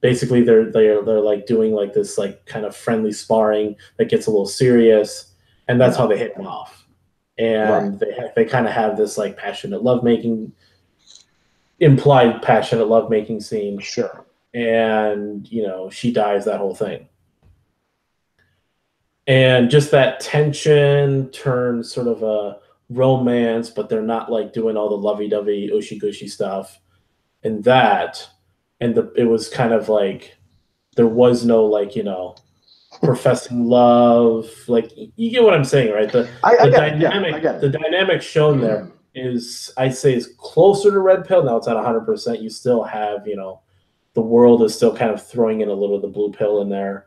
basically they're like doing like this like kind of friendly sparring that gets a little serious, and that's how they hit him off. And they kind of have this like implied passionate lovemaking scene. Sure. And you know, she dies, that whole thing. And just that tension turns sort of a romance, but they're not like doing all the lovey-dovey, ushy-gushy stuff. And it was kind of like there was no like, you know, professing love. Like you get what I'm saying, right? The dynamic shown there is, I'd say, is closer to red pill. Now it's not 100%. You still have, you know, the world is still kind of throwing in a little of the blue pill in there.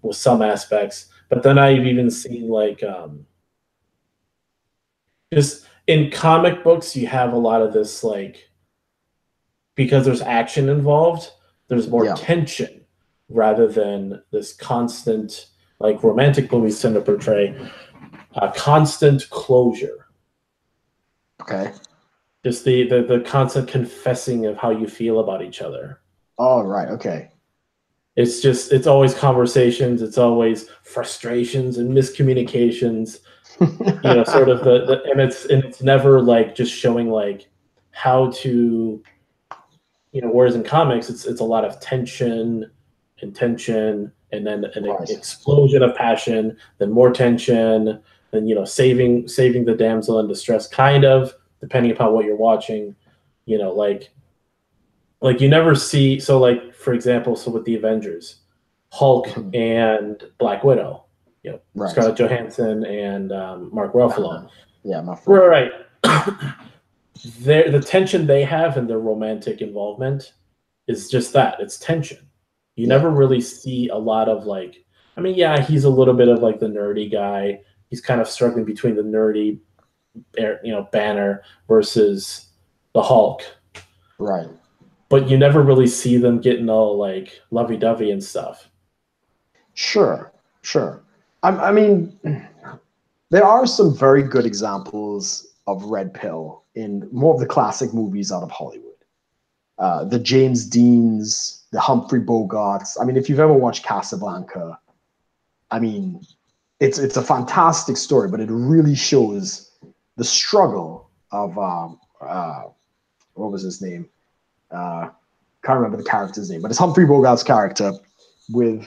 With some aspects, but then I've even seen like just in comic books, you have a lot of this like, because there's action involved, there's more tension rather than this constant, like romantic movies tend to portray constant closure. Okay. Just the constant confessing of how you feel about each other. Oh, right. Okay. It's always conversations, it's always frustrations and miscommunications, you know, sort of and it's never like just showing like how to, you know, whereas in comics it's a lot of tension and then an explosion of passion, then more tension, then, you know, saving the damsel in distress, kind of, depending upon what you're watching, you know, like you never see. So like, for example, so with the Avengers, Hulk and Black Widow, Right. Scarlett Johansson and Mark Ruffalo. Yeah, my friend. Right. The tension they have in their romantic involvement is just that. It's tension. You never really see a lot of like, I mean, yeah, he's a little bit of like the nerdy guy. He's kind of struggling between the nerdy, Banner versus the Hulk. Right. But you never really see them getting all like lovey-dovey and stuff. Sure. I mean, there are some very good examples of red pill in more of the classic movies out of Hollywood. The James Deans, the Humphrey Bogarts. I mean, if you've ever watched Casablanca, I mean, it's a fantastic story, but it really shows the struggle of what was his name? Can't remember the character's name, but it's Humphrey Bogart's character with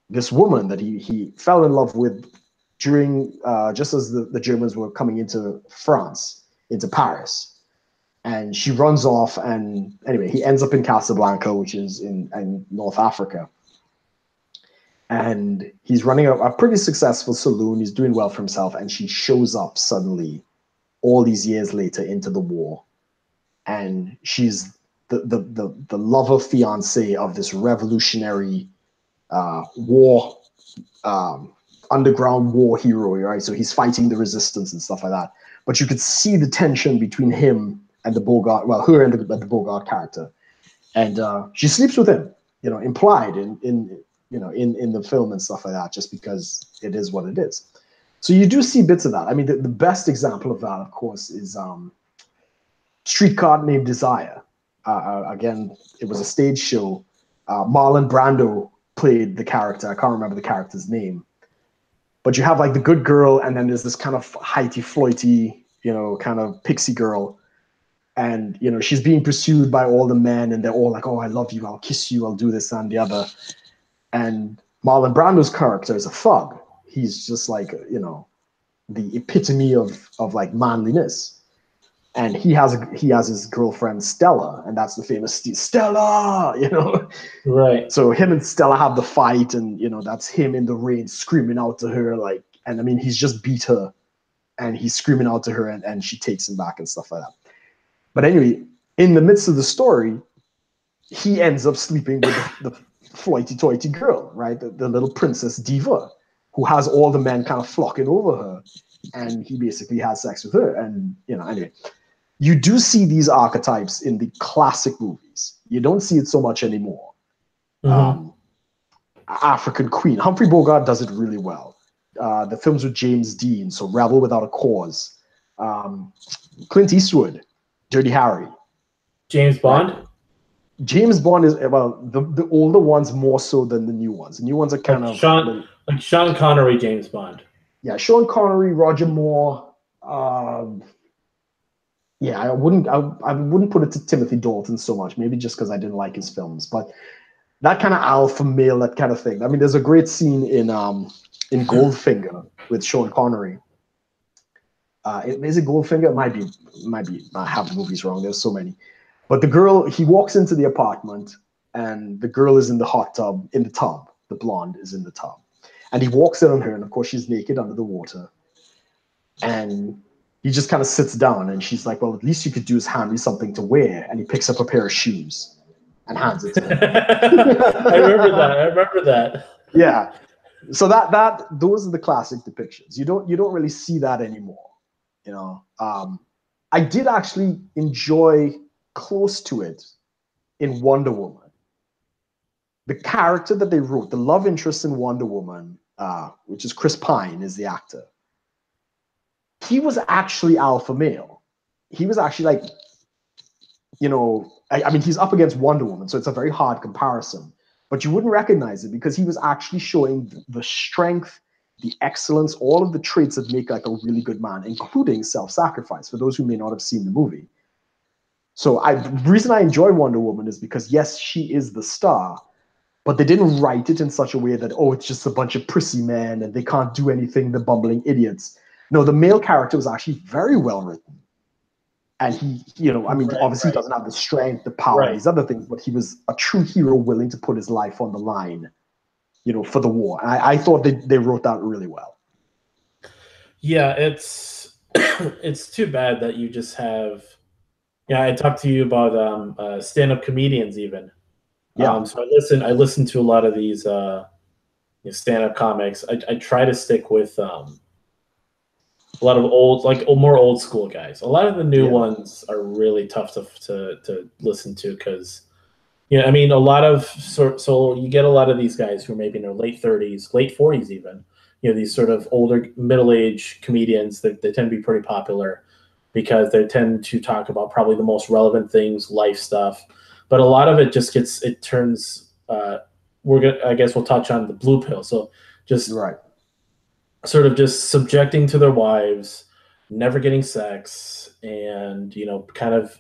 this woman that he fell in love with during just as the Germans were coming into France, into Paris. And she runs off, and anyway, he ends up in Casablanca, which is in North Africa. And he's running a pretty successful saloon. He's doing well for himself, and she shows up suddenly, all these years later, into the war. And she's the lover fiance of this revolutionary war underground war hero, right? So he's fighting the resistance and stuff like that. But you could see the tension between him and the Bogart, well, her and the Bogart character, and she sleeps with him, implied in the film and stuff like that, just because it is what it is. So you do see bits of that. I mean, the best example of that, of course, is Streetcar Named Desire. Again, it was a stage show. Marlon Brando played the character. I can't remember the character's name. But you have like the good girl, and then there's this kind of highty-floity, kind of pixie girl. And, she's being pursued by all the men, and they're all like, oh, I love you, I'll kiss you, I'll do this and the other. And Marlon Brando's character is a thug. He's just like, the epitome of like manliness. And he has his girlfriend Stella, and that's the famous Stella, Right. So him and Stella have the fight, and that's him in the rain screaming out to her, like, and I mean, he's just beat her, and he's screaming out to her, and she takes him back and stuff like that. But anyway, in the midst of the story, he ends up sleeping with the floity-toity girl, right? The little princess diva, who has all the men kind of flocking over her, and he basically has sex with her. And anyway, you do see these archetypes in the classic movies. You don't see it so much anymore. Mm-hmm. African Queen, Humphrey Bogart does it really well. The films with James Dean, so Rebel Without a Cause, Clint Eastwood, Dirty Harry, James Bond. Right? James Bond is, well, the older ones more so than the new ones. The new ones are kind of Sean Connery, James Bond. Yeah, Sean Connery, Roger Moore. Yeah, I wouldn't put it to Timothy Dalton so much. Maybe just because I didn't like his films, but that kind of alpha male, that kind of thing. I mean, there's a great scene in Goldfinger with Sean Connery. Is it Goldfinger? It might be. I have the movies wrong. There's so many. But the girl, he walks into the apartment, and the girl is in the hot tub, in the tub. The blonde is in the tub. And he walks in on her, and of course, she's naked under the water. And he just kind of sits down, and she's like, well, at least you could do is hand me something to wear. And he picks up a pair of shoes and hands it to her. I remember that. Yeah. So those are the classic depictions. You don't really see that anymore. I did actually enjoy close to it in Wonder Woman. The character that they wrote, the love interest in Wonder Woman, which is Chris Pine, is the actor. He was actually alpha male. He was actually like, I mean, he's up against Wonder Woman, so it's a very hard comparison. But you wouldn't recognize it because he was actually showing the strength, the excellence, all of the traits that make like a really good man, including self-sacrifice, for those who may not have seen the movie. So the reason I enjoy Wonder Woman is because, yes, she is the star, but they didn't write it in such a way that, oh, it's just a bunch of prissy men and they can't do anything, the bumbling idiots. No, the male character was actually very well written. And he, I mean, obviously he doesn't have the strength, the power, these other things, but he was a true hero willing to put his life on the line, for the war. And I thought they wrote that really well. Yeah, it's it's too bad that you just have. Yeah, I talked to you about stand-up comedians even. Yeah. So I listen to a lot of these stand-up comics. I try to stick with a lot of more old school guys. A lot of the new ones are really tough to listen to because I mean a lot of so you get a lot of these guys who are maybe in their late 30s, late 40s even. These sort of older middle-aged comedians that they tend to be pretty popular because they tend to talk about probably the most relevant things, life stuff. But a lot of it just turns. I guess we'll touch on the blue pill. So just sort of just subjecting to their wives, never getting sex, and kind of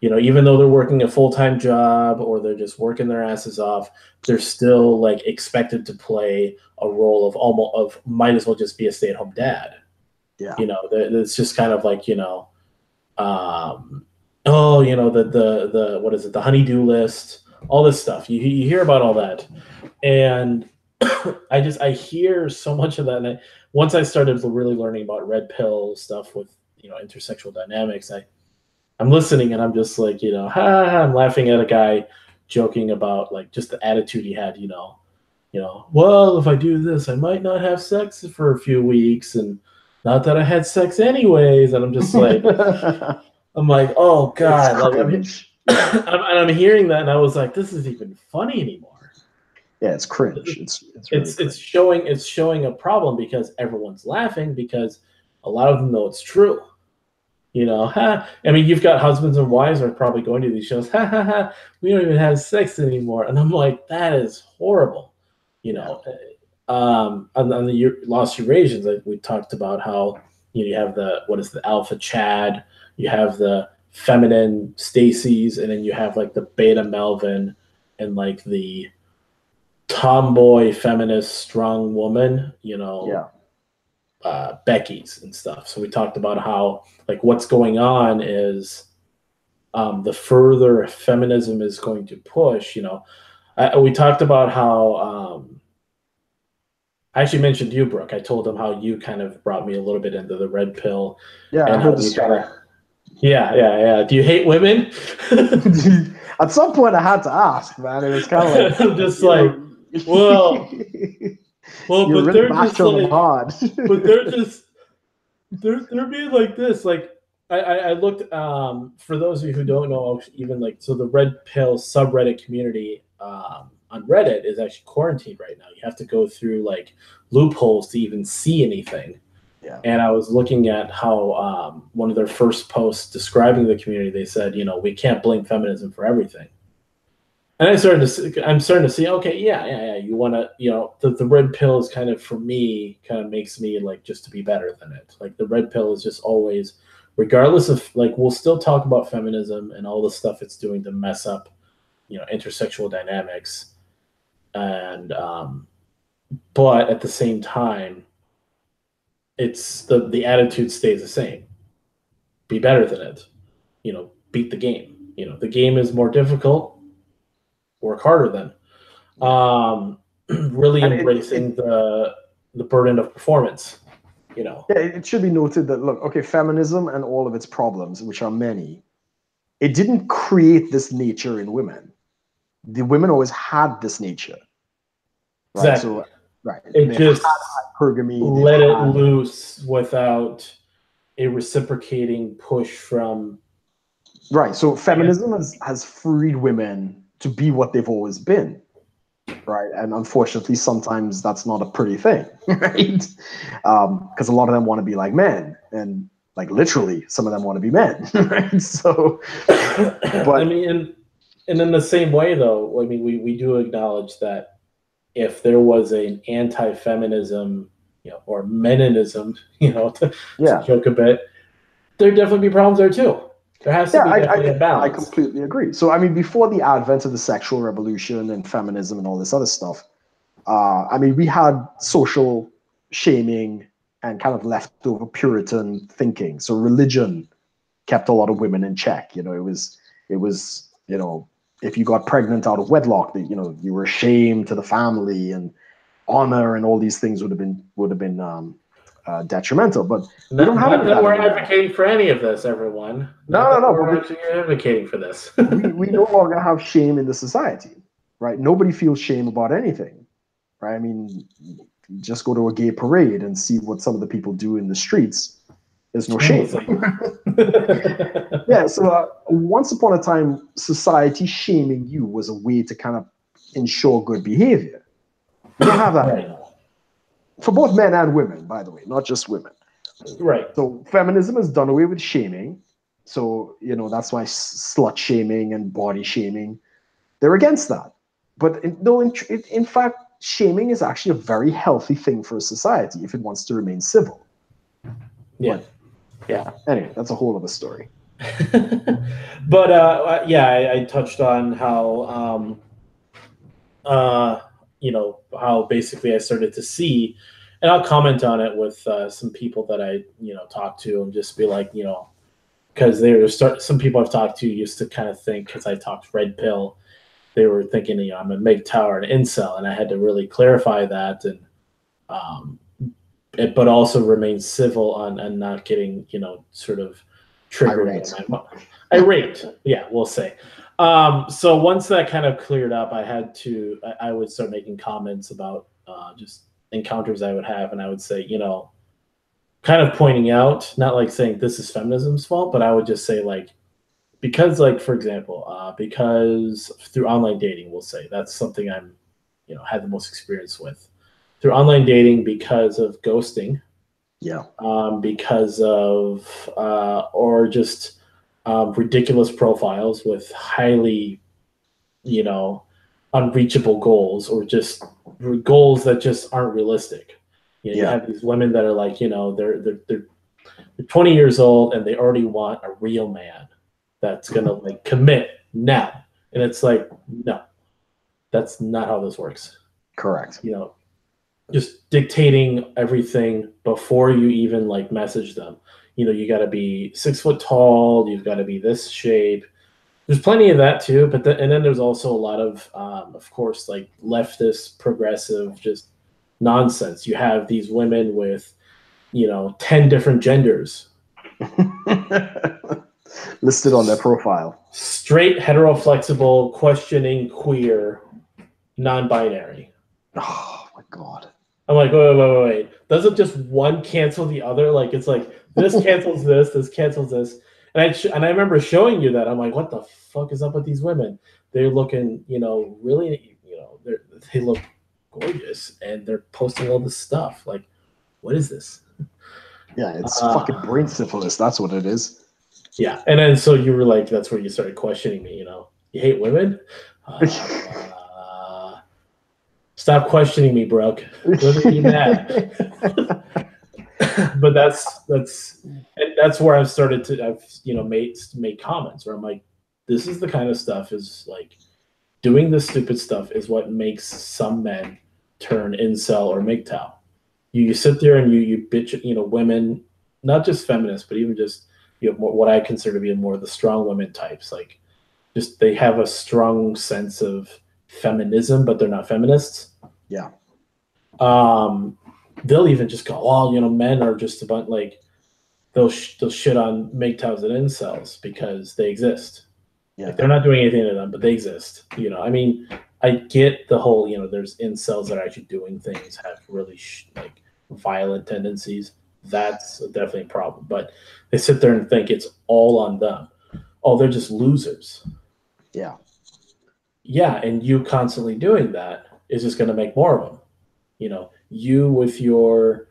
even though they're working a full-time job or they're just working their asses off, they're still like expected to play a role of might as well just be a stay-at-home dad. Yeah. It's just kind of like the what is it, the honey-do list, all this stuff. You hear about all that, and I hear so much of that. And once I started really learning about red pill stuff with intersexual dynamics, I'm listening and I'm just like I'm laughing at a guy joking about like just the attitude he had. Well, if I do this, I might not have sex for a few weeks, and not that I had sex anyways. And I'm just like, I'm like, oh God, I'm hearing that, and I was like, this isn't even funny anymore. Yeah, it's cringe. It's showing a problem because everyone's laughing because a lot of them know it's true. I mean, you've got husbands and wives are probably going to these shows. We don't even have sex anymore, and I'm like, that is horrible. On the Lost Eurasians, like we talked about how you have the alpha Chad, you have the feminine Stacy's, and then you have like the beta Melvin and like the tomboy feminist strong woman, Becky's and stuff. So we talked about how like what's going on is the further feminism is going to push. We talked about how I actually mentioned you, Brooke. I told him how you kind of brought me a little bit into the red pill. Yeah, and I heard the story. Yeah. Do you hate women? At some point, I had to ask, man. It was kind of like I'm just like, well, you're but really they're just like, hard. but they're being like this. Like I looked for those of you who don't know, even like so the red pill subreddit community on Reddit is actually quarantined right now. You have to go through like loopholes to even see anything. Yeah. And I was looking at how one of their first posts describing the community, they said, we can't blame feminism for everything. And I'm starting to see, okay, yeah. You want to, the red pill is kind of, for me, kind of makes me like just to be better than it. Like the red pill is just always, regardless of like, we'll still talk about feminism and all the stuff it's doing to mess up, intersexual dynamics. And, but at the same time, it's the attitude stays the same. Be better than it. Beat the game. The game is more difficult. Work harder then. Really embracing the burden of performance. Yeah, it should be noted that look, okay, feminism and all of its problems, which are many, it didn't create this nature in women. The women always had this nature. Right. Exactly. So right. It just hypergamy, let it loose without a reciprocating push from. Right. So feminism has freed women to be what they've always been. Right. And unfortunately, sometimes that's not a pretty thing. Right. Because a lot of them want to be like men. And like literally, some of them want to be men. Right. So, but I mean, and in the same way, though, I mean, we do acknowledge that if there was an anti-feminism, or meninism, to joke a bit, there'd definitely be problems there too. There has to be definitely a balance. I completely agree. So, I mean, before the advent of the sexual revolution and feminism and all this other stuff, I mean, we had social shaming and kind of leftover Puritan thinking. So religion kept a lot of women in check. It was, if you got pregnant out of wedlock, you were ashamed to the family, and honor and all these things would have been detrimental. But we don't have not that we're anymore. advocating for any of this, everyone. No. We're actually advocating for this. we no longer have shame in the society, right? Nobody feels shame about anything, right? I mean, just go to a gay parade and see what some of the people do in the streets. There's no shame. Yeah, so once upon a time, society shaming you was a way to kind of ensure good behavior. We don't have that anymore. For both men and women, by the way, not just women. Right. So feminism has done away with shaming. So, that's why slut shaming and body shaming, they're against that. But in fact, shaming is actually a very healthy thing for a society if it wants to remain civil. Yeah. But, yeah. Anyway, that's a whole other story. But I touched on how how basically I started to see, and I'll comment on it with some people that I talk to and just be like, because some people I've talked to used to kind of think, because I talked red pill, they were thinking I'm a MGTOW or an incel, and I had to really clarify that and but also remain civil on not getting sort of triggered. Irate, yeah, we'll say. So once that kind of cleared up, I would start making comments about just encounters I would have, and I would say, kind of pointing out, not like saying this is feminism's fault, but I would just say because for example, because through online dating, we'll say that's something I'm, had the most experience with through online dating because of ghosting. Yeah. Because of or just ridiculous profiles with highly, unreachable goals, or just goals that just aren't realistic. You have these women that are they're 20 years old and they already want a real man that's gonna commit now, and it's no, that's not how this works. Correct. Just dictating everything before you even message them. You got to be 6 foot tall. You've got to be this shape. There's plenty of that too, but and then there's also a lot of course, leftist, progressive, just nonsense. You have these women with, 10 different genders listed on their profile. Straight, heteroflexible, questioning, queer, non-binary. Oh my God. I'm like, wait. Doesn't just one cancel the other? It's this cancels this cancels this. And I remember showing you that. I'm like, what the fuck is up with these women? They're looking, really, they look gorgeous, and they're posting all this stuff. What is this? Yeah, it's fucking brain syphilis. That's what it is. Yeah, and then so you were that's where you started questioning me. You hate women. Stop questioning me, Brooke. Look at you mad. But that's where I've started to made comments where I'm like, this is the kind of stuff is doing this stupid stuff is what makes some men turn incel or MGTOW. You sit there and you bitch, women, not just feminists, but even just more, what I consider to be more of the strong women types. Just they have a strong sense of feminism, but they're not feminists. Yeah. They'll even just go, well, men are just a bunch they'll shit on MGTOWs and incels because they exist. Yeah. They're not doing anything to them, but they exist. I mean, I get the whole, there's incels that are actually doing things, have really violent tendencies. That's definitely a problem. But they sit there and think it's all on them. Oh, they're just losers. Yeah. Yeah, and you constantly doing that is just going to make more of them. You with your,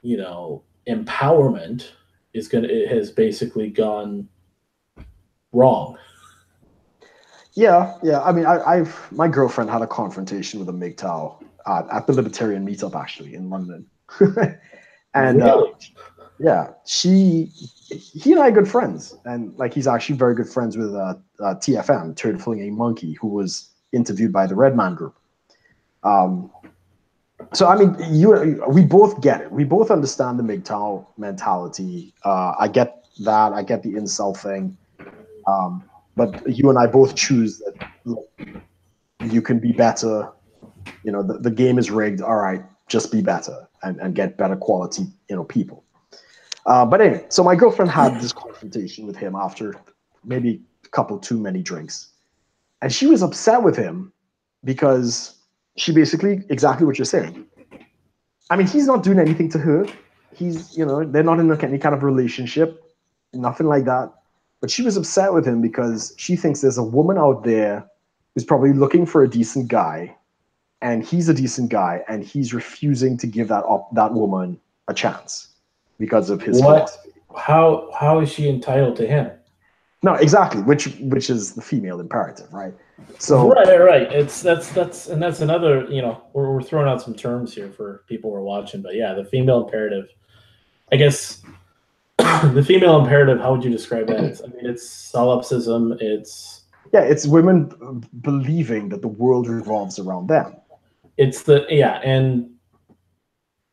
empowerment it has basically gone wrong. Yeah. I mean, my girlfriend had a confrontation with a MGTOW at the Libertarian meetup actually in London, and really? Yeah, he and I are good friends, and he's actually very good friends with TFM, Turd Filling a Monkey, who was interviewed by the Red Man Group. So I mean, we both get it. We both understand the MGTOW mentality. I get that. I get the incel thing. But you and I both choose that you can be better You know, the game is rigged. All right, just be better and get better quality, you know, people. But anyway, so my girlfriend had this confrontation with him after maybe a couple too many drinks. And she was upset with him because she basically, exactly what you're saying. I mean, he's not doing anything to her. He's, you know, they're not in any kind of relationship, nothing like that. But she was upset with him because she thinks there's a woman out there who's probably looking for a decent guy, and he's a decent guy, and he's refusing to give that woman a chance because of his philosophy. How is she entitled to him? No, exactly. Which is the female imperative, right? So right. That's another, you know, we're throwing out some terms here for people who are watching, but yeah, the female imperative. I guess the female imperative. How would you describe that? It's solipsism. It's women believing that the world revolves around them. And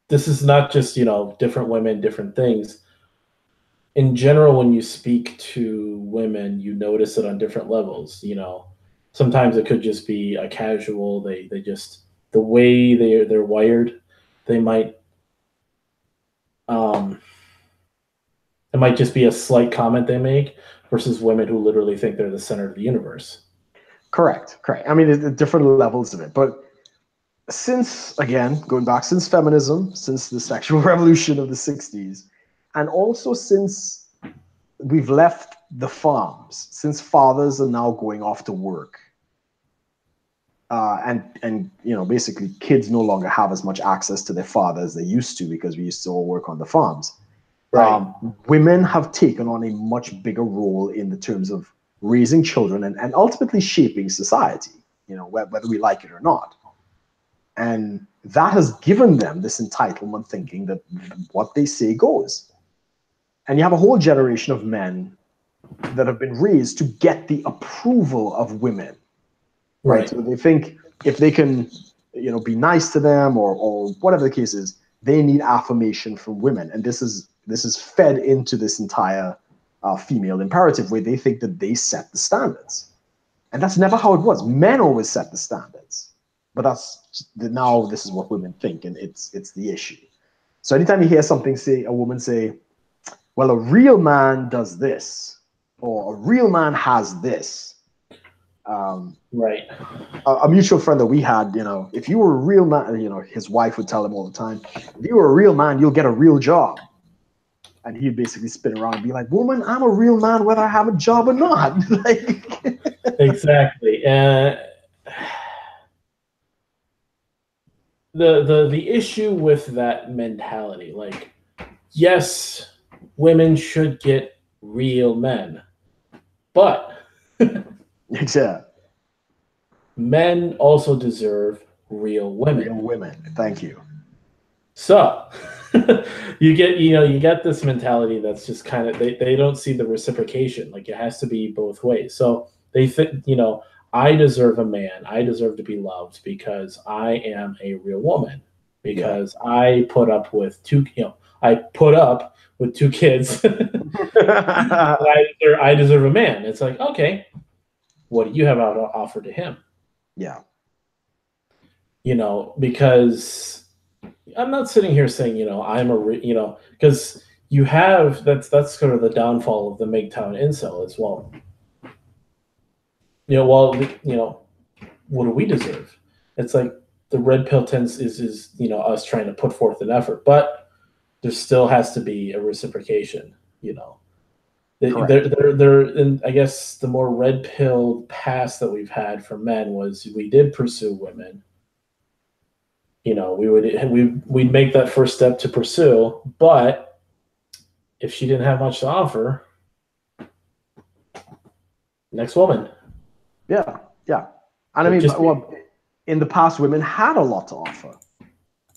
this is not just, you know, different women, different things. In general, when you speak to women, you notice it on different levels. You know, sometimes it could just be a casual. They just, the way they're wired, they might it might just be a slight comment they make versus women who literally think they're the center of the universe. Correct. I mean, it's different levels of it, but since, again, going back, since feminism, since the sexual revolution of the 60s, and also since we've left the farms, since fathers are now going off to work, and you know, basically kids no longer have as much access to their father as they used to, because we used to all work on the farms. Right. Women have taken on a much bigger role in the terms of raising children and ultimately shaping society, you know, whether we like it or not. And that has given them this entitlement thinking that what they say goes. And you have a whole generation of men that have been raised to get the approval of women. Right. So they think if they can, you know, be nice to them or whatever the case is, they need affirmation from women. And this is fed into this entire female imperative, where they think that they set the standards. And that's never how it was. Men always set the standards. But now this is what women think, and it's the issue. So anytime you hear a woman say, well, a real man does this, or a real man has this. Right. A mutual friend that we had, you know, if you were a real man, you know, his wife would tell him all the time, if you were a real man, you'll get a real job. And he'd basically spin around and be like, woman, I'm a real man whether I have a job or not. Like, exactly. The issue with that mentality, like, yes, women should get real men, but exactly. Men also deserve real women. Real women. Thank you. So you get this mentality that's just kind of, they don't see the reciprocation. Like, it has to be both ways. So they think, you know, I deserve a man. I deserve to be loved because I am a real woman. Because I put up with two kids. I deserve a man. It's like, okay, what do you have to offer to him? Yeah. You know, because I'm not sitting here saying, you know, because you have, that's sort of the downfall of the MGTOW incel as well. You know, what do we deserve? It's like the red pill is you know, us trying to put forth an effort, but there still has to be a reciprocation, you know. And I guess the more red pill past that we've had for men was we did pursue women. You know, we'd make that first step to pursue, but if she didn't have much to offer, next woman. Yeah. And I mean, in the past, women had a lot to offer.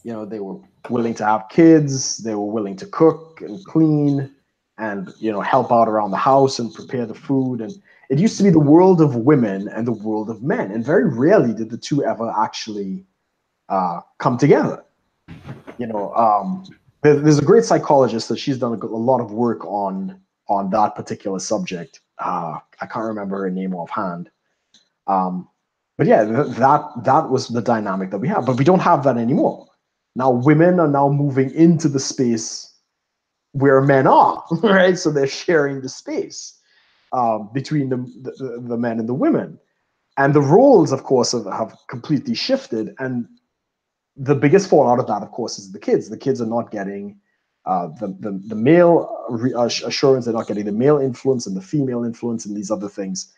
You know, they were willing to have kids, they were willing to cook and clean and, you know, help out around the house and prepare the food. And it used to be the world of women and the world of men. And very rarely did the two ever actually come together. You know, there's a great psychologist that she's done a lot of work on that particular subject. I can't remember her name offhand. But yeah, that was the dynamic that we have. But we don't have that anymore. Now women are now moving into the space where men are, right? So they're sharing the space between the men and the women. And the roles, of course, have completely shifted. And the biggest fallout of that, of course, is the kids. The kids are not getting the male assurance. They're not getting the male influence and the female influence and these other things.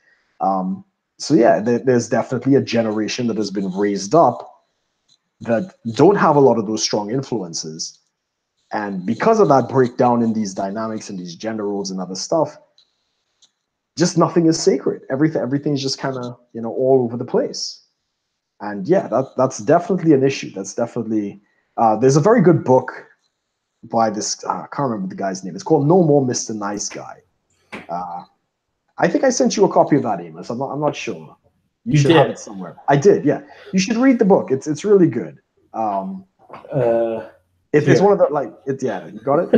So yeah, there's definitely a generation that has been raised up that don't have a lot of those strong influences. And because of that breakdown in these dynamics and these gender roles and other stuff, just nothing is sacred. Everything's just kind of, all over the place. And yeah, that's definitely an issue. That's definitely, there's a very good book by this, I can't remember the guy's name. It's called No More Mr. Nice Guy. I think I sent you a copy of that, Amos. I'm not sure. You should have it somewhere. I did, yeah. You should read the book. It's really good. It's one of the, yeah, you got it?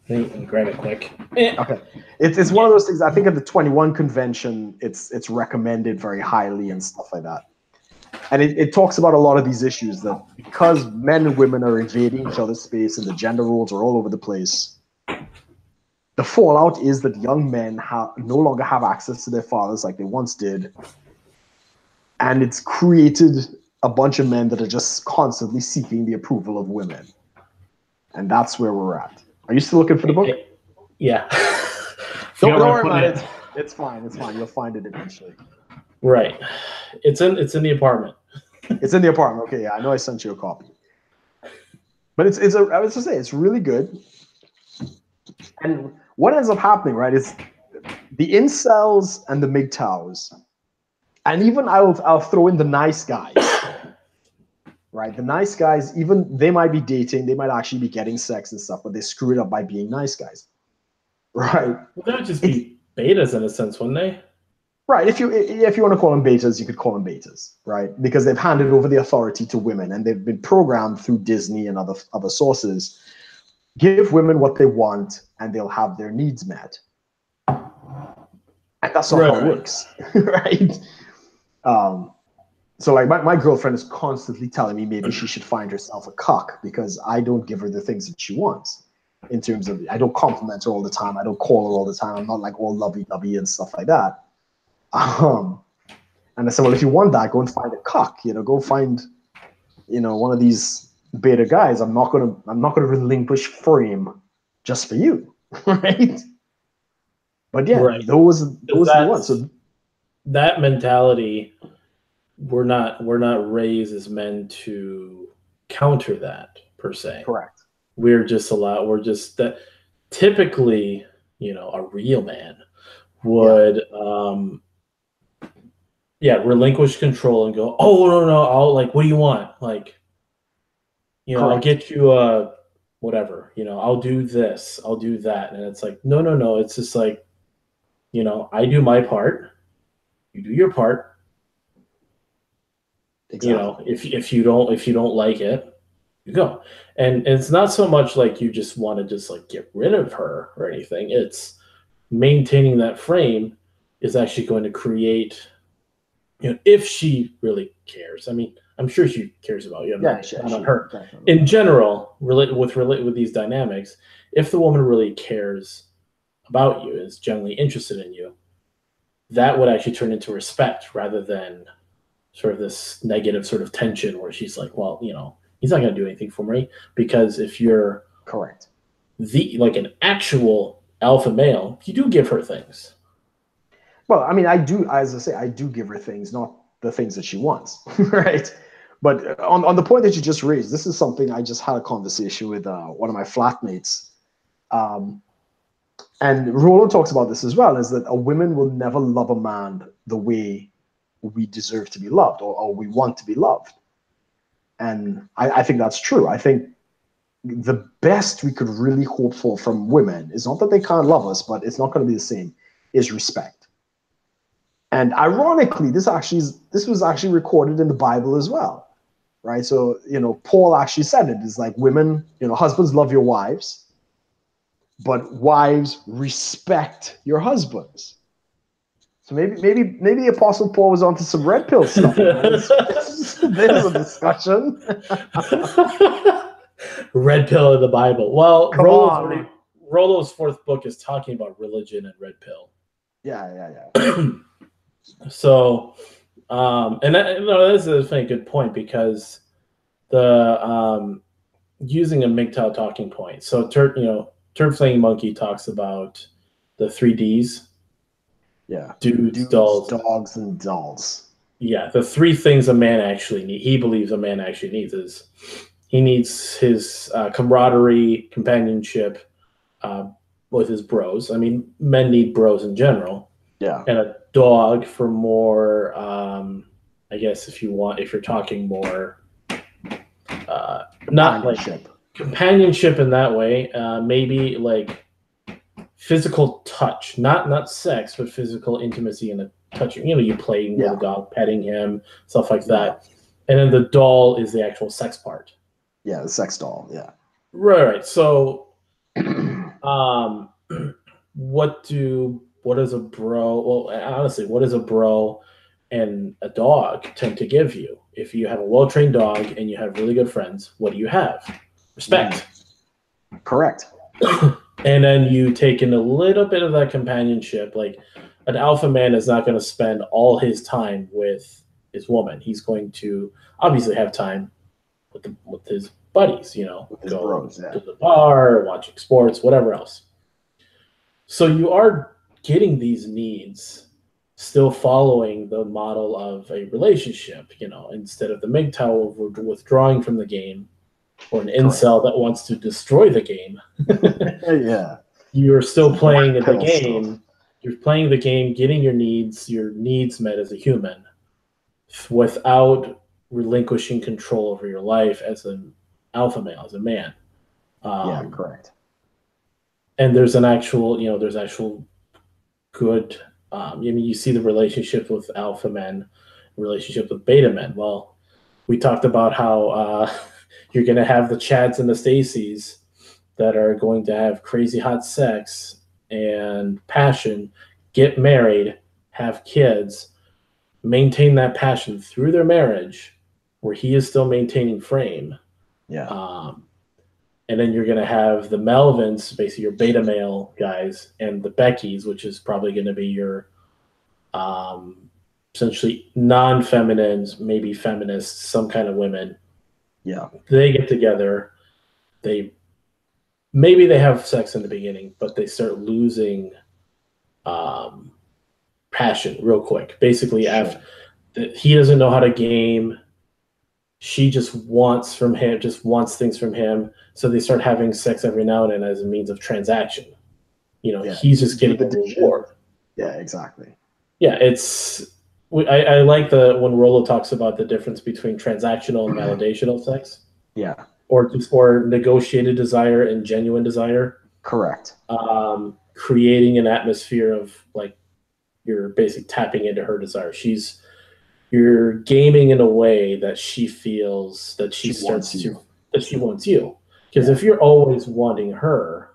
Let me grab it quick. Okay. It's one of those things, I think at the 21 convention, it's recommended very highly and stuff like that. And it talks about a lot of these issues that because men and women are invading each other's space and the gender roles are all over the place, the fallout is that young men no longer have access to their fathers like they once did. And it's created a bunch of men that are just constantly seeking the approval of women. And that's where we're at. Are you still looking for the book? Yeah. Don't worry about it. It's fine. It's fine. You'll find it eventually. Right. It's in the apartment. It's in the apartment. Okay, yeah, I know I sent you a copy. But I was to say, it's really good. And what ends up happening, right, is the incels and the MGTOWs, and even I'll throw in the nice guys, right? The nice guys, even they might be dating, they might actually be getting sex and stuff, but they screw it up by being nice guys, right? Well, that would just be betas in a sense, wouldn't they? Right. If you want to call them betas, you could call them betas, right? Because they've handed over the authority to women, and they've been programmed through Disney and other sources. Give women what they want, and they'll have their needs met. And that's not how it works, right? So like my girlfriend is constantly telling me maybe she should find herself a cock because I don't give her the things that she wants. In terms of, I don't compliment her all the time. I don't call her all the time. I'm not like all lovey-dovey and stuff like that. And I said, well, if you want that, go and find a cock. Go find, one of these beta guys. I'm not gonna relinquish frame just for you, right? But yeah, those are the ones. So that mentality, we're not raised as men to counter that per se. Correct. We're just that typically, a real man would relinquish control and go, oh no, I'll what do you want? Correct. I'll get you whatever, I'll do this, I'll do that. And it's like, no, it's just like, I do my part, you do your part. Exactly. If you don't like it, you go. And it's not so much like you just want to just get rid of her or anything. It's maintaining that frame is actually going to create, if she really cares. I mean, I'm sure she cares about you. I'm not on her. Definitely. In general, relate with these dynamics, if the woman really cares about you, is generally interested in you, that would actually turn into respect rather than sort of this negative sort of tension where she's like, well, he's not going to do anything for me. Because if you're correct, an actual alpha male, you do give her things. Well, I mean, I do, as I say, I do give her things, not the things that she wants, right? But on the point that you just raised, this is something I just had a conversation with one of my flatmates. And Roland talks about this as well, is that a woman will never love a man the way we deserve to be loved or we want to be loved. And I think that's true. I think the best we could really hope for from women is not that they can't love us, but it's not going to be the same, is respect. And ironically, this was actually recorded in the Bible as well, right? So, Paul actually said it is like women, husbands love your wives, but wives respect your husbands. So maybe Apostle Paul was onto some red pill stuff. There's a discussion. Red pill in the Bible. Well, Come on. Rollo's fourth book is talking about religion and red pill. Yeah. So, and that, this is a good point, because the using a MGTOW talking point. So, Turd Flaying Monkey talks about the 3Ds. Yeah. Dudes, dolls, dogs, and dolls. Yeah, the three things a man actually needs. He believes a man actually needs is he needs his camaraderie, companionship with his bros. I mean, men need bros in general. Yeah. And a dog for more, I guess, if you're talking more, not like companionship in that way, maybe like physical touch, not sex, but physical intimacy and a touching. You playing with a dog, petting him, stuff like that. And then the doll is the actual sex part. Yeah, the sex doll. Yeah. Right. So, what does a bro? Well, honestly, what does a bro and a dog tend to give you? If you have a well-trained dog and you have really good friends, what do you have? Respect. Correct. And then you take in a little bit of that companionship. Like, an alpha man is not going to spend all his time with his woman. He's going to obviously have time with his buddies, with his bros, to the bar, watching sports, whatever else. So you are getting these needs still following the model of a relationship, instead of the MGTOW of withdrawing from the game, or an incel that wants to destroy the game. Yeah. You're still playing the game. Stuff. You're playing the game, getting your needs met as a human, without relinquishing control over your life as an alpha male, as a man. Yeah, correct. And there's actual good. You see the relationship with alpha men, relationship with beta men. Well, we talked about how you're going to have the Chads and the Stacys that are going to have crazy hot sex and passion, get married, have kids, maintain that passion through their marriage, where he is still maintaining frame. Yeah. And then you're going to have the Melvins, basically your beta male guys, and the Beckys, which is probably going to be your essentially non-feminines, maybe feminists, some kind of women. Yeah. They get together. Maybe they have sex in the beginning, but they start losing passion real quick. Basically, after he doesn't know how to game, she just wants things from him. So they start having sex every now and then as a means of transaction. He's just getting a reward. Yeah, exactly. Yeah, I like when Rollo talks about the difference between transactional and validational sex. Yeah. Or negotiated desire and genuine desire. Correct. Creating an atmosphere of like you're basically tapping into her desire. You're gaming in a way that she feels that she wants you. Because if you're always wanting her,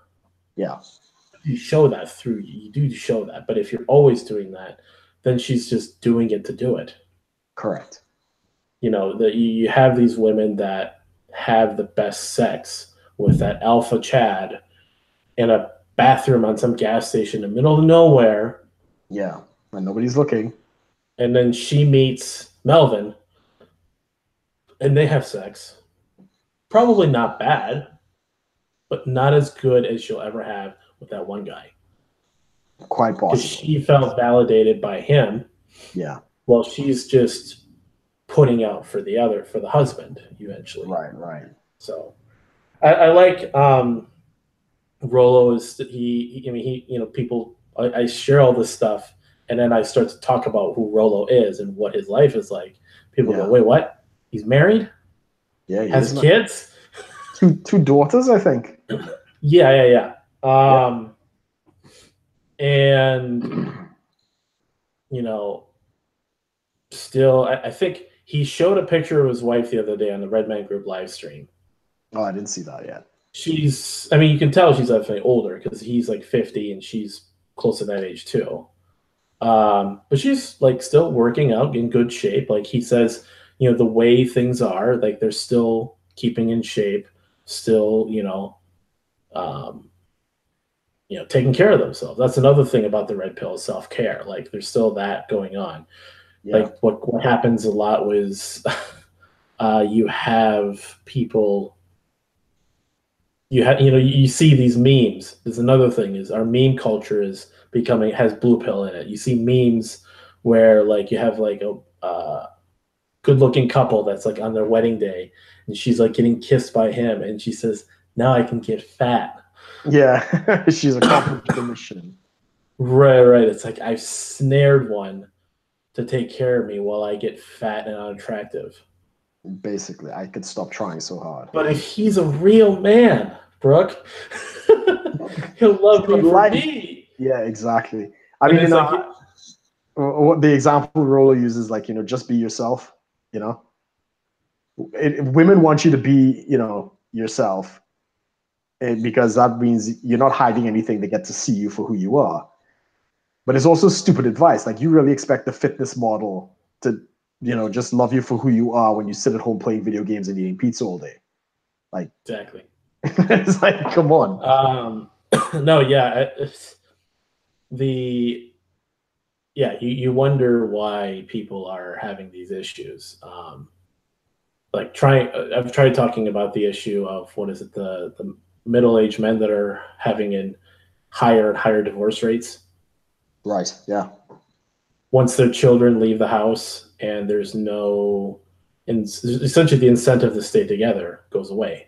you show that you do show that. But if you're always doing that, then she's just doing it to do it. Correct. That you have these women that have the best sex with that alpha Chad in a bathroom on some gas station in the middle of nowhere. Yeah, and nobody's looking. And then she meets Melvin, and they have sex. Probably not bad, but not as good as you'll ever have with that one guy. Quite possible. Because she felt validated by him. Yeah. Well, she's just putting out for the husband eventually. Right. So I like Rollo is people. I share all this stuff, and then I start to talk about who Rollo is and what his life is like. People go, "Wait, what? He's married? Yeah, he has kids? Two daughters, I think." Yeah. And still, I think he showed a picture of his wife the other day on the Red Man Group live stream. Oh, I didn't see that yet. You can tell she's definitely older because he's like 50 and she's close to that age too. But she's like still working out in good shape. Like he says, the way things are, like they're still keeping in shape, still, um, taking care of themselves. That's another thing about the red pill is self-care. Like there's still that going on. Yeah. Like what happens a lot was you have people you see these memes. There's another thing is our meme culture has blue pill in it. You see memes where like you have like a good looking couple that's like on their wedding day and she's like getting kissed by him and she says, now I can get fat. Yeah. She's accomplished the mission. Right. It's like I've snared one to take care of me while I get fat and unattractive. Basically, I could stop trying so hard. But if he's a real man, Brooke, he'll love me for me. Yeah, exactly. I mean, what the example Rolo uses, like, just be yourself, women want you to be, yourself, because that means you're not hiding anything. They get to see you for who you are. But it's also stupid advice. Like, you really expect the fitness model to, just love you for who you are when you sit at home playing video games and eating pizza all day. Like, exactly. It's like, come on. No, yeah. You wonder why people are having these issues. I've tried talking about the issue of what is it, the middle-aged men that are having higher and higher divorce rates. Right. Yeah. Once their children leave the house and there's no, essentially the incentive to stay together goes away.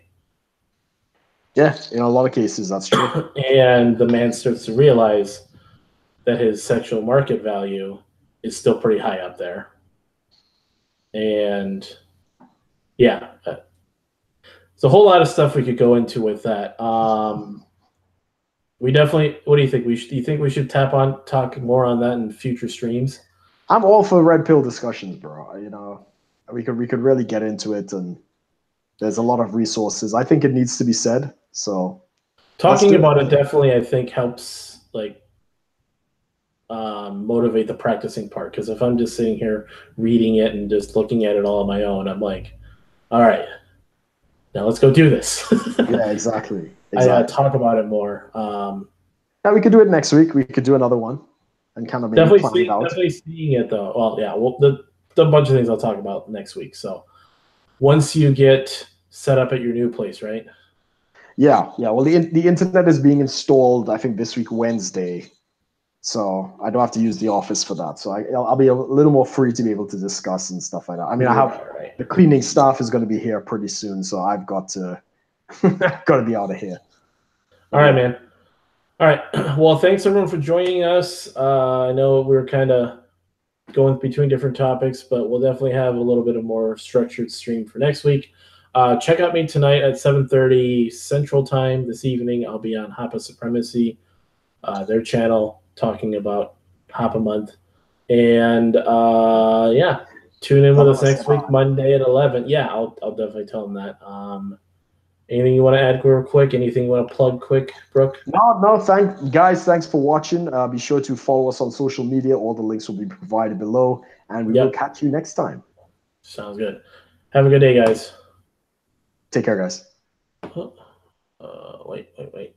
Yeah, in a lot of cases, that's true. And the man starts to realize that his sexual market value is still pretty high up there. And yeah, there's a whole lot of stuff we could go into with that. We definitely. What do you think? Do you think we should talk more on that in future streams? I'm all for red pill discussions, bro. We could really get into it, and there's a lot of resources. I think it needs to be said. So talking about it definitely, I think, helps motivate the practicing part. Because if I'm just sitting here reading it and just looking at it all on my own, I'm like, all right, now let's go do this. Yeah, exactly. I talk about it more. Yeah, we could do it next week. We could do another one and kind of maybe plan it out. Definitely seeing it though. Well, yeah, the bunch of things I'll talk about next week. So once you get set up at your new place, right? Yeah. Well, the internet is being installed, I think, this week, Wednesday. So I don't have to use the office for that. So I'll be a little more free to be able to discuss and stuff like that. I mean, the cleaning staff is going to be here pretty soon, so I've got to be out of here. All right, man. All right. Well, thanks everyone for joining us. I know we're kind of going between different topics, but we'll definitely have a little bit of more structured stream for next week. Check out me tonight at 7:30 Central Time this evening. I'll be on Hapa Supremacy, their channel, talking about Hapa Month. And yeah, tune in with us next week, Monday at 11. Yeah, I'll definitely tell them that. Anything you want to add real quick? Anything you want to plug quick, Brooke? No. Thanks for watching. Be sure to follow us on social media. All the links will be provided below, and we will catch you next time. Sounds good. Have a good day, guys. Take care, guys. Wait.